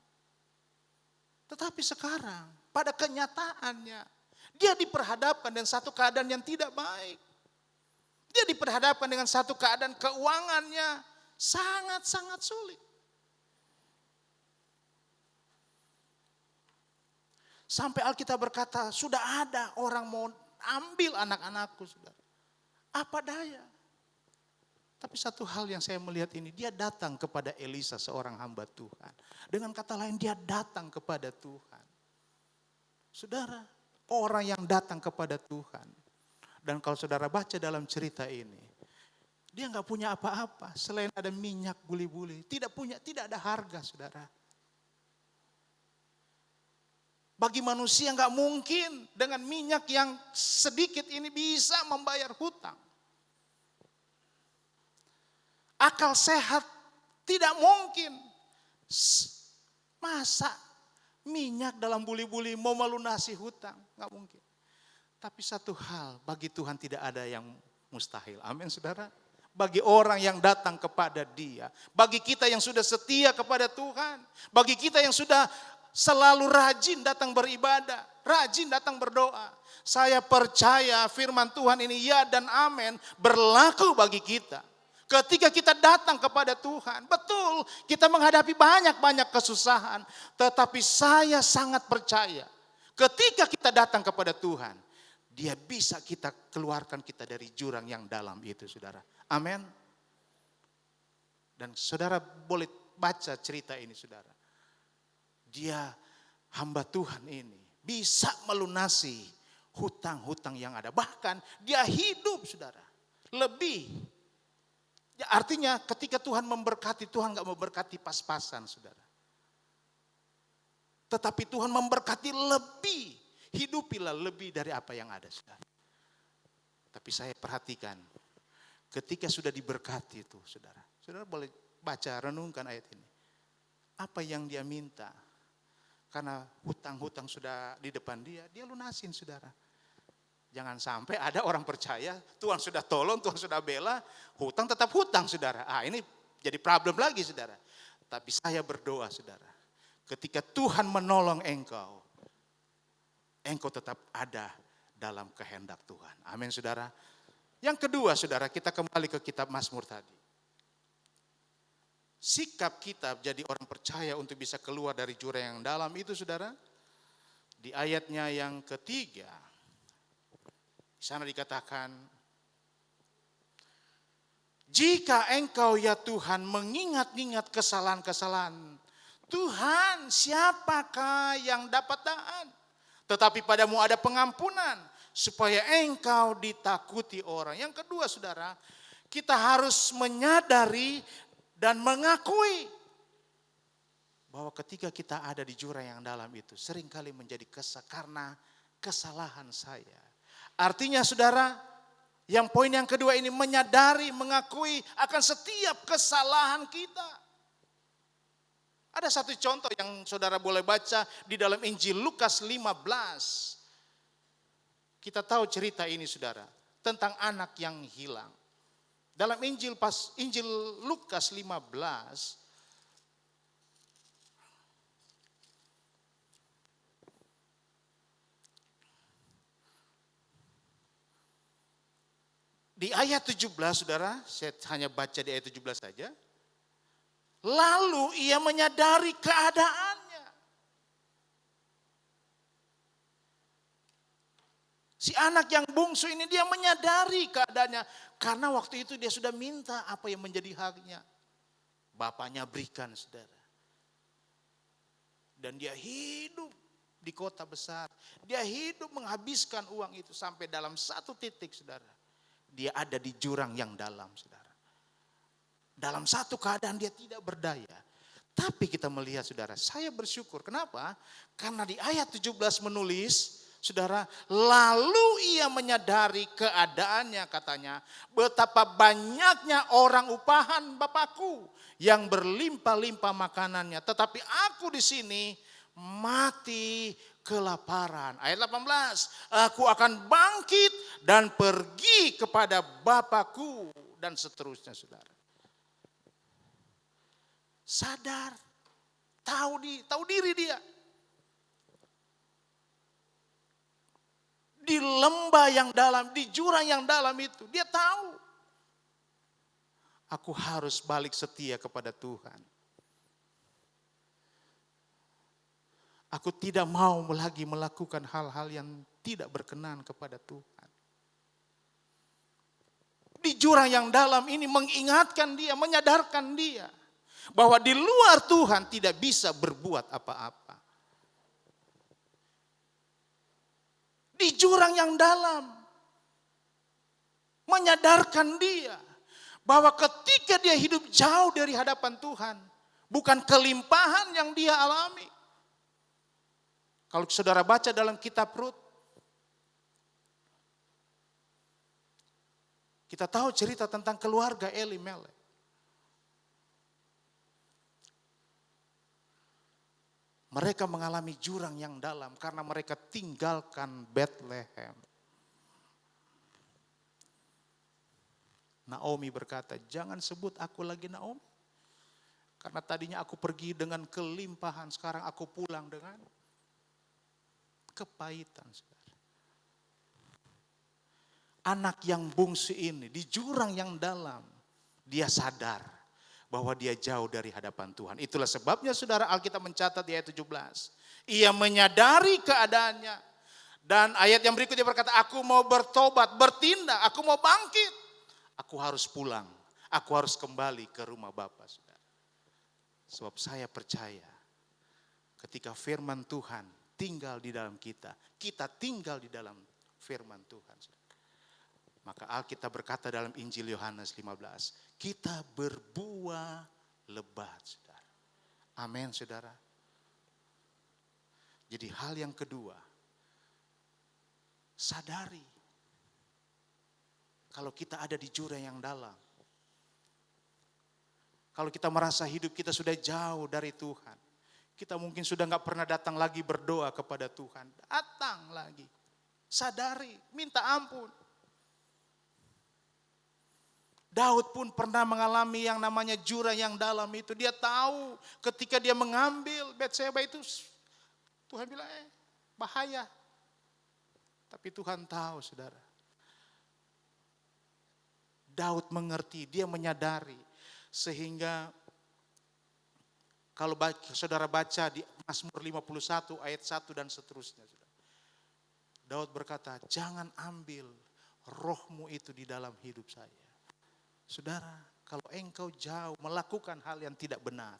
Tetapi sekarang, pada kenyataannya, dia diperhadapkan dengan satu keadaan yang tidak baik. Dia diperhadapkan dengan satu keadaan keuangannya sangat-sangat sulit. Sampai Alkitab berkata, sudah ada orang mau ambil anak-anakku, saudara. Apa daya? Tapi satu hal yang saya melihat ini, dia datang kepada Elisa, seorang hamba Tuhan. Dengan kata lain, dia datang kepada Tuhan. Saudara, orang yang datang kepada Tuhan. Dan kalau saudara baca dalam cerita ini, dia nggak punya apa-apa selain ada minyak buli-buli. Tidak ada harga, saudara. Bagi manusia nggak mungkin dengan minyak yang sedikit ini bisa membayar hutang. Akal sehat tidak mungkin. Masa minyak dalam buli-buli mau melunasi hutang? Nggak mungkin. Tapi satu hal, bagi Tuhan tidak ada yang mustahil. Amin, saudara. Bagi orang yang datang kepada Dia. Bagi kita yang sudah setia kepada Tuhan. Bagi kita yang sudah selalu rajin datang beribadah, rajin datang berdoa. Saya percaya firman Tuhan ini ya dan amin berlaku bagi kita. Ketika kita datang kepada Tuhan, betul kita menghadapi banyak-banyak kesusahan. Tetapi saya sangat percaya ketika kita datang kepada Tuhan, Dia bisa kita keluarkan kita dari jurang yang dalam itu, saudara. Amin. Dan saudara boleh baca cerita ini, saudara. Dia hamba Tuhan ini bisa melunasi hutang-hutang yang ada. Bahkan dia hidup, saudara, lebih. Ya, artinya ketika Tuhan memberkati, Tuhan gak memberkati pas-pasan, saudara. Tetapi Tuhan memberkati lebih. Hidupilah lebih dari apa yang ada, saudara. Tapi saya perhatikan, ketika sudah diberkati itu, saudara. Saudara boleh baca, renungkan ayat ini. Apa yang dia minta? Karena hutang-hutang sudah di depan dia lunasin, saudara. Jangan sampai ada orang percaya, Tuhan sudah tolong, Tuhan sudah bela, hutang tetap hutang, saudara. Ini jadi problem lagi, saudara. Tetapi saya berdoa saudara, ketika Tuhan menolong engkau, engkau tetap ada dalam kehendak Tuhan. Amin saudara. Yang kedua saudara, kita kembali ke kitab Mazmur tadi. Sikap kita jadi orang percaya untuk bisa keluar dari jurang yang dalam itu saudara, di ayatnya yang ketiga, di sana dikatakan, jika engkau ya Tuhan mengingat-ingat kesalahan-kesalahan, Tuhan siapakah yang dapat tahan? Tetapi padamu ada pengampunan, supaya engkau ditakuti orang. Yang kedua saudara, kita harus menyadari dan mengakui bahwa ketika kita ada di jurang yang dalam itu, seringkali menjadi karena kesalahan saya. Artinya saudara, yang poin yang kedua ini menyadari, mengakui akan setiap kesalahan kita. Ada satu contoh yang saudara boleh baca di dalam Injil Lukas 15. Kita tahu cerita ini saudara, tentang anak yang hilang. Dalam Injil Lukas 15, di ayat 17 saudara, saya hanya baca di ayat 17 saja. Lalu ia menyadari keadaannya. Si anak yang bungsu ini dia menyadari keadaannya. Karena waktu itu dia sudah minta apa yang menjadi haknya. Bapaknya berikan saudara. Dan dia hidup di kota besar. Dia hidup menghabiskan uang itu sampai dalam satu titik saudara. Dia ada di jurang yang dalam saudara. Dalam satu keadaan dia tidak berdaya. Tapi kita melihat saudara, saya bersyukur. Kenapa? Karena di ayat 17 menulis, saudara, lalu ia menyadari keadaannya katanya, betapa banyaknya orang upahan Bapakku yang berlimpah-limpah makanannya, tetapi aku di sini mati kelaparan. Ayat 18, aku akan bangkit dan pergi kepada Bapakku, dan seterusnya saudara. Sadar, tahu diri dia. Di lembah yang dalam, di jurang yang dalam itu, dia tahu. Aku harus balik setia kepada Tuhan. Aku tidak mau lagi melakukan hal-hal yang tidak berkenan kepada Tuhan. Di jurang yang dalam ini mengingatkan dia, menyadarkan dia bahwa di luar Tuhan tidak bisa berbuat apa-apa. Di jurang yang dalam menyadarkan dia bahwa ketika dia hidup jauh dari hadapan Tuhan, bukan kelimpahan yang dia alami. Kalau saudara baca dalam kitab Rut, kita tahu cerita tentang keluarga Elimelek. Mereka mengalami jurang yang dalam karena mereka tinggalkan Bethlehem. Naomi berkata, jangan sebut aku lagi Naomi. Karena tadinya aku pergi dengan kelimpahan, sekarang aku pulang dengan kepahitan. Anak yang bungsu ini di jurang yang dalam, dia sadar bahwa dia jauh dari hadapan Tuhan. Itulah sebabnya saudara, Alkitab mencatat di ayat 17. Ia menyadari keadaannya. Dan ayat yang berikutnya berkata, aku mau bertobat, bertindak, aku mau bangkit. Aku harus pulang, aku harus kembali ke rumah Bapa. Saudara. Sebab saya percaya ketika firman Tuhan tinggal di dalam kita, kita tinggal di dalam firman Tuhan. Saudara. Maka Alkitab berkata dalam Injil Yohanes 15, kita berbuah lebat, saudara. Amin, saudara. Jadi hal yang kedua, sadari kalau kita ada di jurang yang dalam. Kalau kita merasa hidup kita sudah jauh dari Tuhan, kita mungkin sudah gak pernah datang lagi berdoa kepada Tuhan. Datang lagi, sadari, minta ampun. Daud pun pernah mengalami yang namanya jurang yang dalam itu. Dia tahu ketika dia mengambil Batseba itu, Tuhan bilang bahaya. Tapi Tuhan tahu, saudara. Daud mengerti, dia menyadari. Sehingga kalau saudara baca di Mazmur 51 ayat 1 dan seterusnya. Daud berkata, jangan ambil rohmu itu di dalam hidup saya. Saudara, kalau engkau jauh melakukan hal yang tidak benar.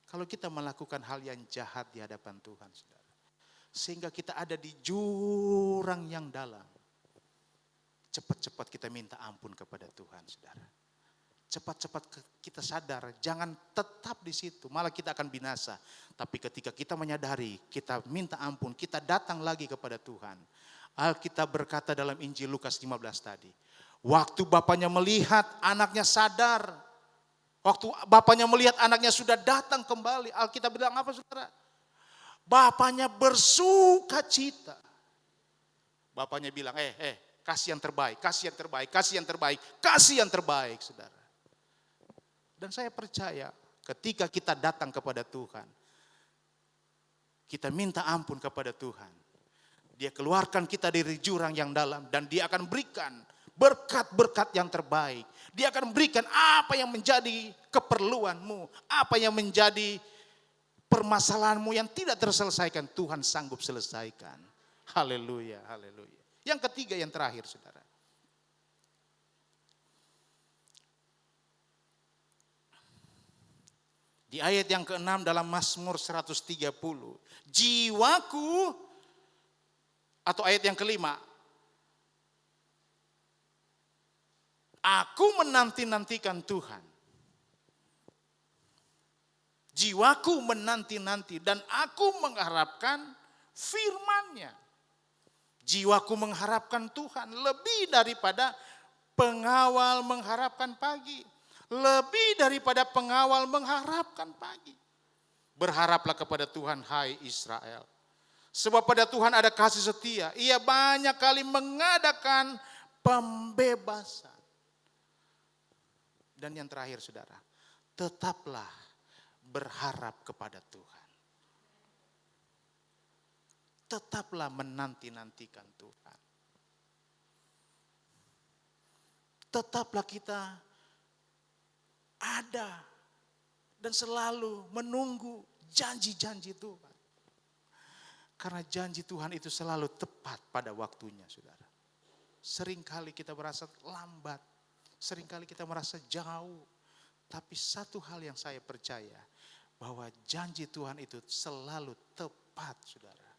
Kalau kita melakukan hal yang jahat di hadapan Tuhan, saudara. Sehingga kita ada di jurang yang dalam. Cepat-cepat kita minta ampun kepada Tuhan, saudara. Cepat-cepat kita sadar, jangan tetap di situ, malah kita akan binasa. Tapi ketika kita menyadari, kita minta ampun, kita datang lagi kepada Tuhan. Alkitab berkata dalam Injil Lukas 15 tadi, waktu bapaknya melihat anaknya sadar, waktu bapaknya melihat anaknya sudah datang kembali, Alkitab bilang apa, saudara? Bapaknya bersuka cita. Bapaknya bilang, kasih yang terbaik, kasih yang terbaik, kasih yang terbaik, kasih yang terbaik, saudara. Dan saya percaya ketika kita datang kepada Tuhan, kita minta ampun kepada Tuhan, Dia keluarkan kita dari jurang yang dalam dan Dia akan berikan berkat-berkat yang terbaik. Dia akan berikan apa yang menjadi keperluanmu, apa yang menjadi permasalahanmu yang tidak terselesaikan, Tuhan sanggup selesaikan. Haleluya, haleluya. Yang ketiga, yang terakhir, saudara. Di ayat yang ke-6 dalam Mazmur 130. Jiwaku, atau ayat yang ke-5. Aku menanti-nantikan Tuhan. Jiwaku menanti-nanti dan aku mengharapkan firman-Nya. Jiwaku mengharapkan Tuhan lebih daripada pengawal mengharapkan pagi. Lebih daripada pengawal mengharapkan pagi. Berharaplah kepada Tuhan, hai Israel. Sebab pada Tuhan ada kasih setia. Ia banyak kali mengadakan pembebasan. Dan yang terakhir, saudara, tetaplah berharap kepada Tuhan. Tetaplah menanti-nantikan Tuhan. Tetaplah kita ada dan selalu menunggu janji-janji Tuhan. Karena janji Tuhan itu selalu tepat pada waktunya, saudara. Seringkali kita merasa lambat, seringkali kita merasa jauh. Tapi satu hal yang saya percaya, bahwa janji Tuhan itu selalu tepat, saudara.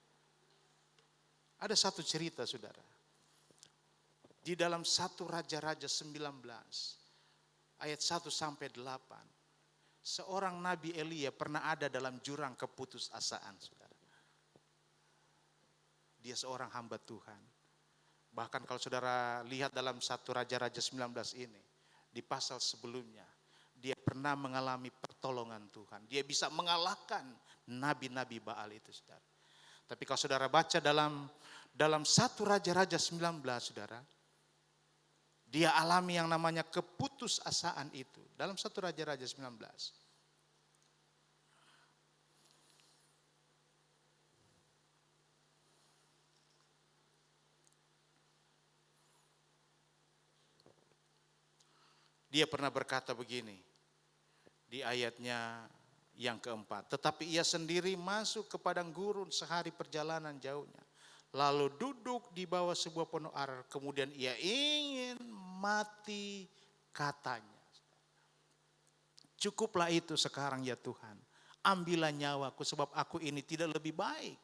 Ada satu cerita, saudara. Di dalam 1 Raja-Raja 19, ayat 1 sampai 8. Seorang Nabi Elia pernah ada dalam jurang keputusasaan, saudara. Dia seorang hamba Tuhan. Bahkan kalau saudara lihat dalam 1 Raja-Raja 19 ini, di pasal sebelumnya, dia pernah mengalami pertolongan Tuhan. Dia bisa mengalahkan nabi-nabi Baal itu, saudara. Tapi kalau saudara baca dalam 1 Raja-Raja 19, saudara, dia alami yang namanya keputusasaan itu. Dalam 1 Raja-Raja 19. Dia pernah berkata begini. Di ayatnya yang keempat. Tetapi ia sendiri masuk ke padang gurun sehari perjalanan jauhnya. Lalu duduk di bawah sebuah pohon ara. Kemudian ia ingin mati, katanya. Cukuplah itu sekarang ya Tuhan. Ambillah nyawaku sebab aku ini tidak lebih baik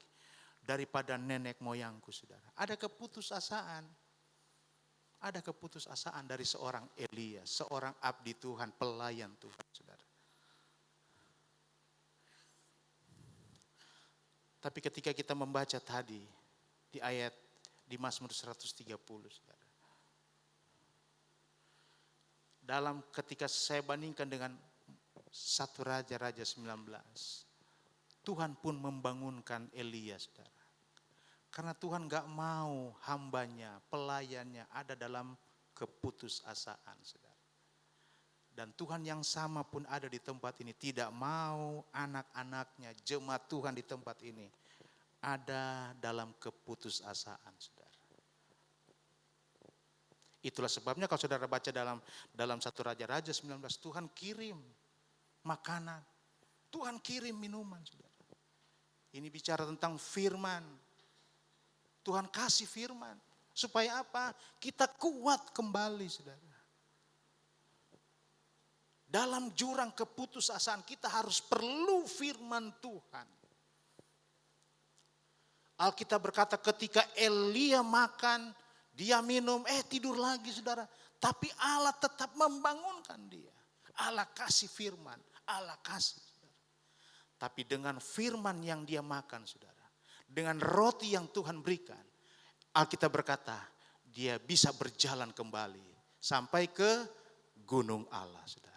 daripada nenek moyangku, saudara. Ada keputusasaan. Ada keputusasaan dari seorang Elia, seorang abdi Tuhan, pelayan Tuhan, saudara. Tapi ketika kita membaca tadi di ayat di Mazmur 130, saudara. Dalam ketika saya bandingkan dengan 1 Raja-Raja 19, Tuhan pun membangunkan Elia, saudara. Karena Tuhan gak mau hambanya, pelayannya ada dalam keputusasaan, saudara. Dan Tuhan yang sama pun ada di tempat ini, tidak mau anak-anaknya, jemaat Tuhan di tempat ini ada dalam keputusasaan, saudara. Itulah sebabnya kalau saudara baca dalam 1 Raja-Raja 19, Tuhan kirim makanan, Tuhan kirim minuman, saudara. Ini bicara tentang firman. Tuhan kasih firman. Supaya apa? Kita kuat kembali, saudara. Dalam jurang keputusasaan kita harus perlu firman Tuhan. Alkitab berkata ketika Elia makan, dia minum, tidur lagi, saudara. Tapi Allah tetap membangunkan dia. Allah kasih firman, Allah kasih, saudara. Tapi dengan firman yang dia makan, saudara, dengan roti yang Tuhan berikan, Alkitab berkata dia bisa berjalan kembali sampai ke gunung Allah, saudara.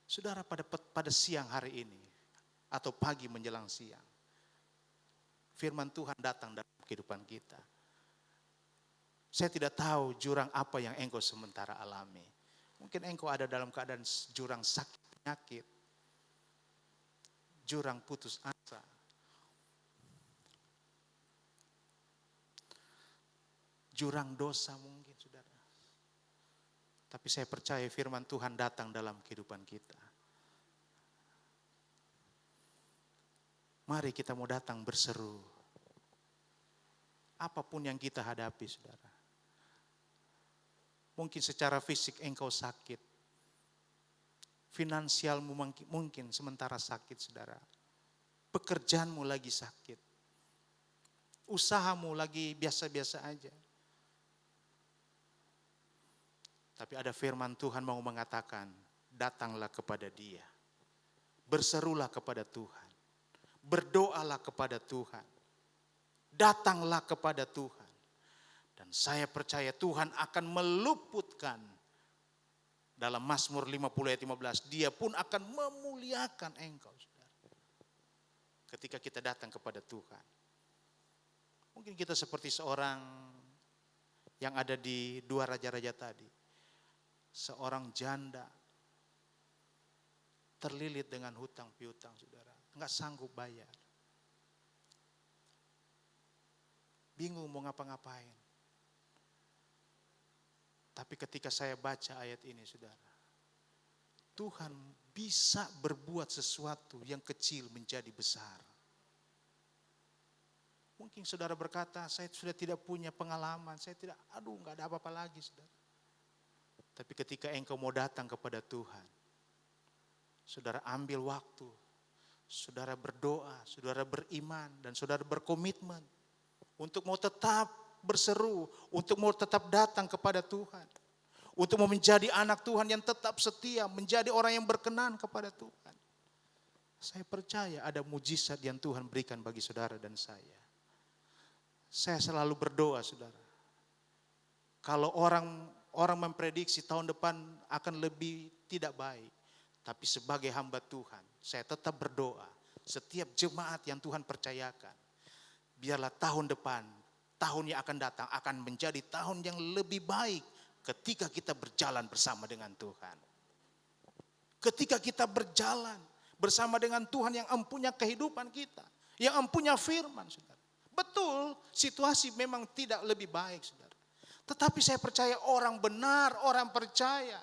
Saudara, pada siang hari ini atau pagi menjelang siang, firman Tuhan datang dalam kehidupan kita. Saya tidak tahu jurang apa yang engkau sementara alami. Mungkin engkau ada dalam keadaan jurang sakit penyakit, jurang putus asa, jurang dosa mungkin, saudara. Tapi saya percaya firman Tuhan datang dalam kehidupan kita. Mari kita mau datang berseru. Apapun yang kita hadapi, saudara. Mungkin secara fisik engkau sakit. Finansialmu mungkin sementara sakit, saudara. Pekerjaanmu lagi sakit. Usahamu lagi biasa-biasa aja. Tapi ada firman Tuhan mau mengatakan, datanglah kepada Dia. Berserulah kepada Tuhan. Berdoalah kepada Tuhan. Datanglah kepada Tuhan. Dan saya percaya Tuhan akan meluputkan. Dalam Mazmur 50 ayat 15, Dia pun akan memuliakan engkau, saudara. Ketika kita datang kepada Tuhan. Mungkin kita seperti seorang yang ada di 2 raja-raja tadi. Seorang janda terlilit dengan hutang piutang, saudara. Enggak sanggup bayar. Bingung mau ngapa-ngapain. Tapi ketika saya baca ayat ini, saudara, Tuhan bisa berbuat sesuatu yang kecil menjadi besar. Mungkin saudara berkata, saya sudah tidak punya pengalaman, saya tidak, enggak ada apa-apa lagi, saudara. Tapi ketika engkau mau datang kepada Tuhan, saudara ambil waktu, saudara berdoa, saudara beriman, dan saudara berkomitmen untuk mau tetap berseru, untuk mau tetap datang kepada Tuhan. Untuk mau menjadi anak Tuhan yang tetap setia, menjadi orang yang berkenan kepada Tuhan. Saya percaya ada mujizat yang Tuhan berikan bagi saudara dan saya. Saya selalu berdoa, saudara. Kalau orang memprediksi tahun depan akan lebih tidak baik. Tapi sebagai hamba Tuhan, saya tetap berdoa. Setiap jemaat yang Tuhan percayakan, biarlah tahun depan, tahun yang akan datang akan menjadi tahun yang lebih baik ketika kita berjalan bersama dengan Tuhan. Ketika kita berjalan bersama dengan Tuhan yang empunya kehidupan kita, yang empunya firman, saudara. Betul, situasi memang tidak lebih baik, saudara. Tetapi saya percaya orang benar, orang percaya,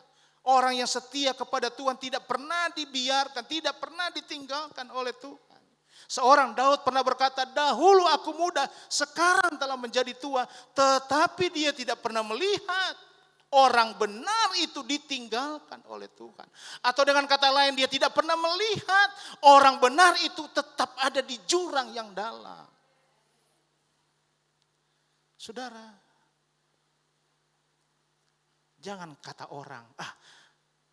orang yang setia kepada Tuhan tidak pernah dibiarkan, tidak pernah ditinggalkan oleh Tuhan. Seorang Daud pernah berkata, dahulu aku muda, sekarang telah menjadi tua. Tetapi dia tidak pernah melihat orang benar itu ditinggalkan oleh Tuhan. Atau dengan kata lain, dia tidak pernah melihat orang benar itu tetap ada di jurang yang dalam. Saudara, jangan kata orang,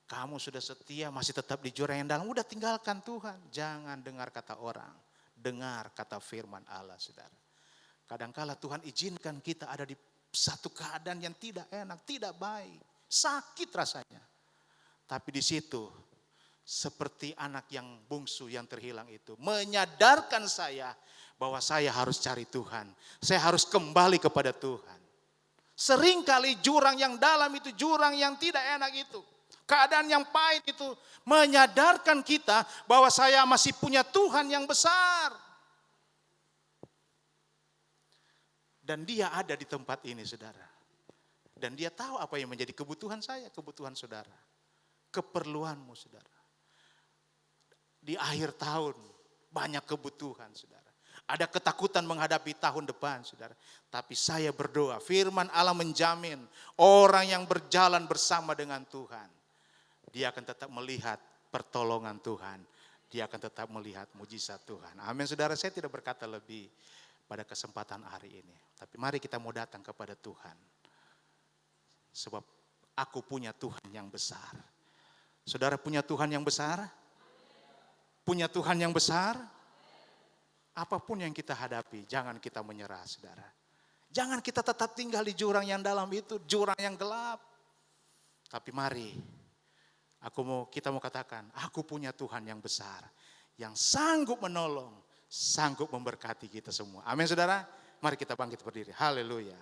kamu sudah setia masih tetap di jurang yang dalam, udah tinggalkan Tuhan. Jangan dengar kata orang, dengar kata firman Allah, saudara. Kadangkala Tuhan izinkan kita ada di satu keadaan yang tidak enak, tidak baik, sakit rasanya. Tapi di situ seperti anak yang bungsu yang terhilang itu menyadarkan saya bahwa saya harus cari Tuhan. Saya harus kembali kepada Tuhan. Seringkali jurang yang dalam itu, jurang yang tidak enak itu, keadaan yang pahit itu menyadarkan kita bahwa saya masih punya Tuhan yang besar. Dan Dia ada di tempat ini, saudara. Dan Dia tahu apa yang menjadi kebutuhan saya, kebutuhan saudara. Keperluanmu, saudara. Di akhir tahun banyak kebutuhan, saudara. Ada ketakutan menghadapi tahun depan, saudara. Tapi saya berdoa, firman Allah menjamin orang yang berjalan bersama dengan Tuhan, dia akan tetap melihat pertolongan Tuhan. Dia akan tetap melihat mujizat Tuhan. Amin, saudara. Saya tidak berkata lebih pada kesempatan hari ini. Tapi mari kita mau datang kepada Tuhan. Sebab aku punya Tuhan yang besar. Saudara punya Tuhan yang besar? Punya Tuhan yang besar? Apapun yang kita hadapi, jangan kita menyerah, saudara. Jangan kita tetap tinggal di jurang yang dalam itu, jurang yang gelap. Tapi mari, kita mau katakan, aku punya Tuhan yang besar, yang sanggup menolong, sanggup memberkati kita semua. Amin, saudara. Mari kita bangkit berdiri. Haleluya.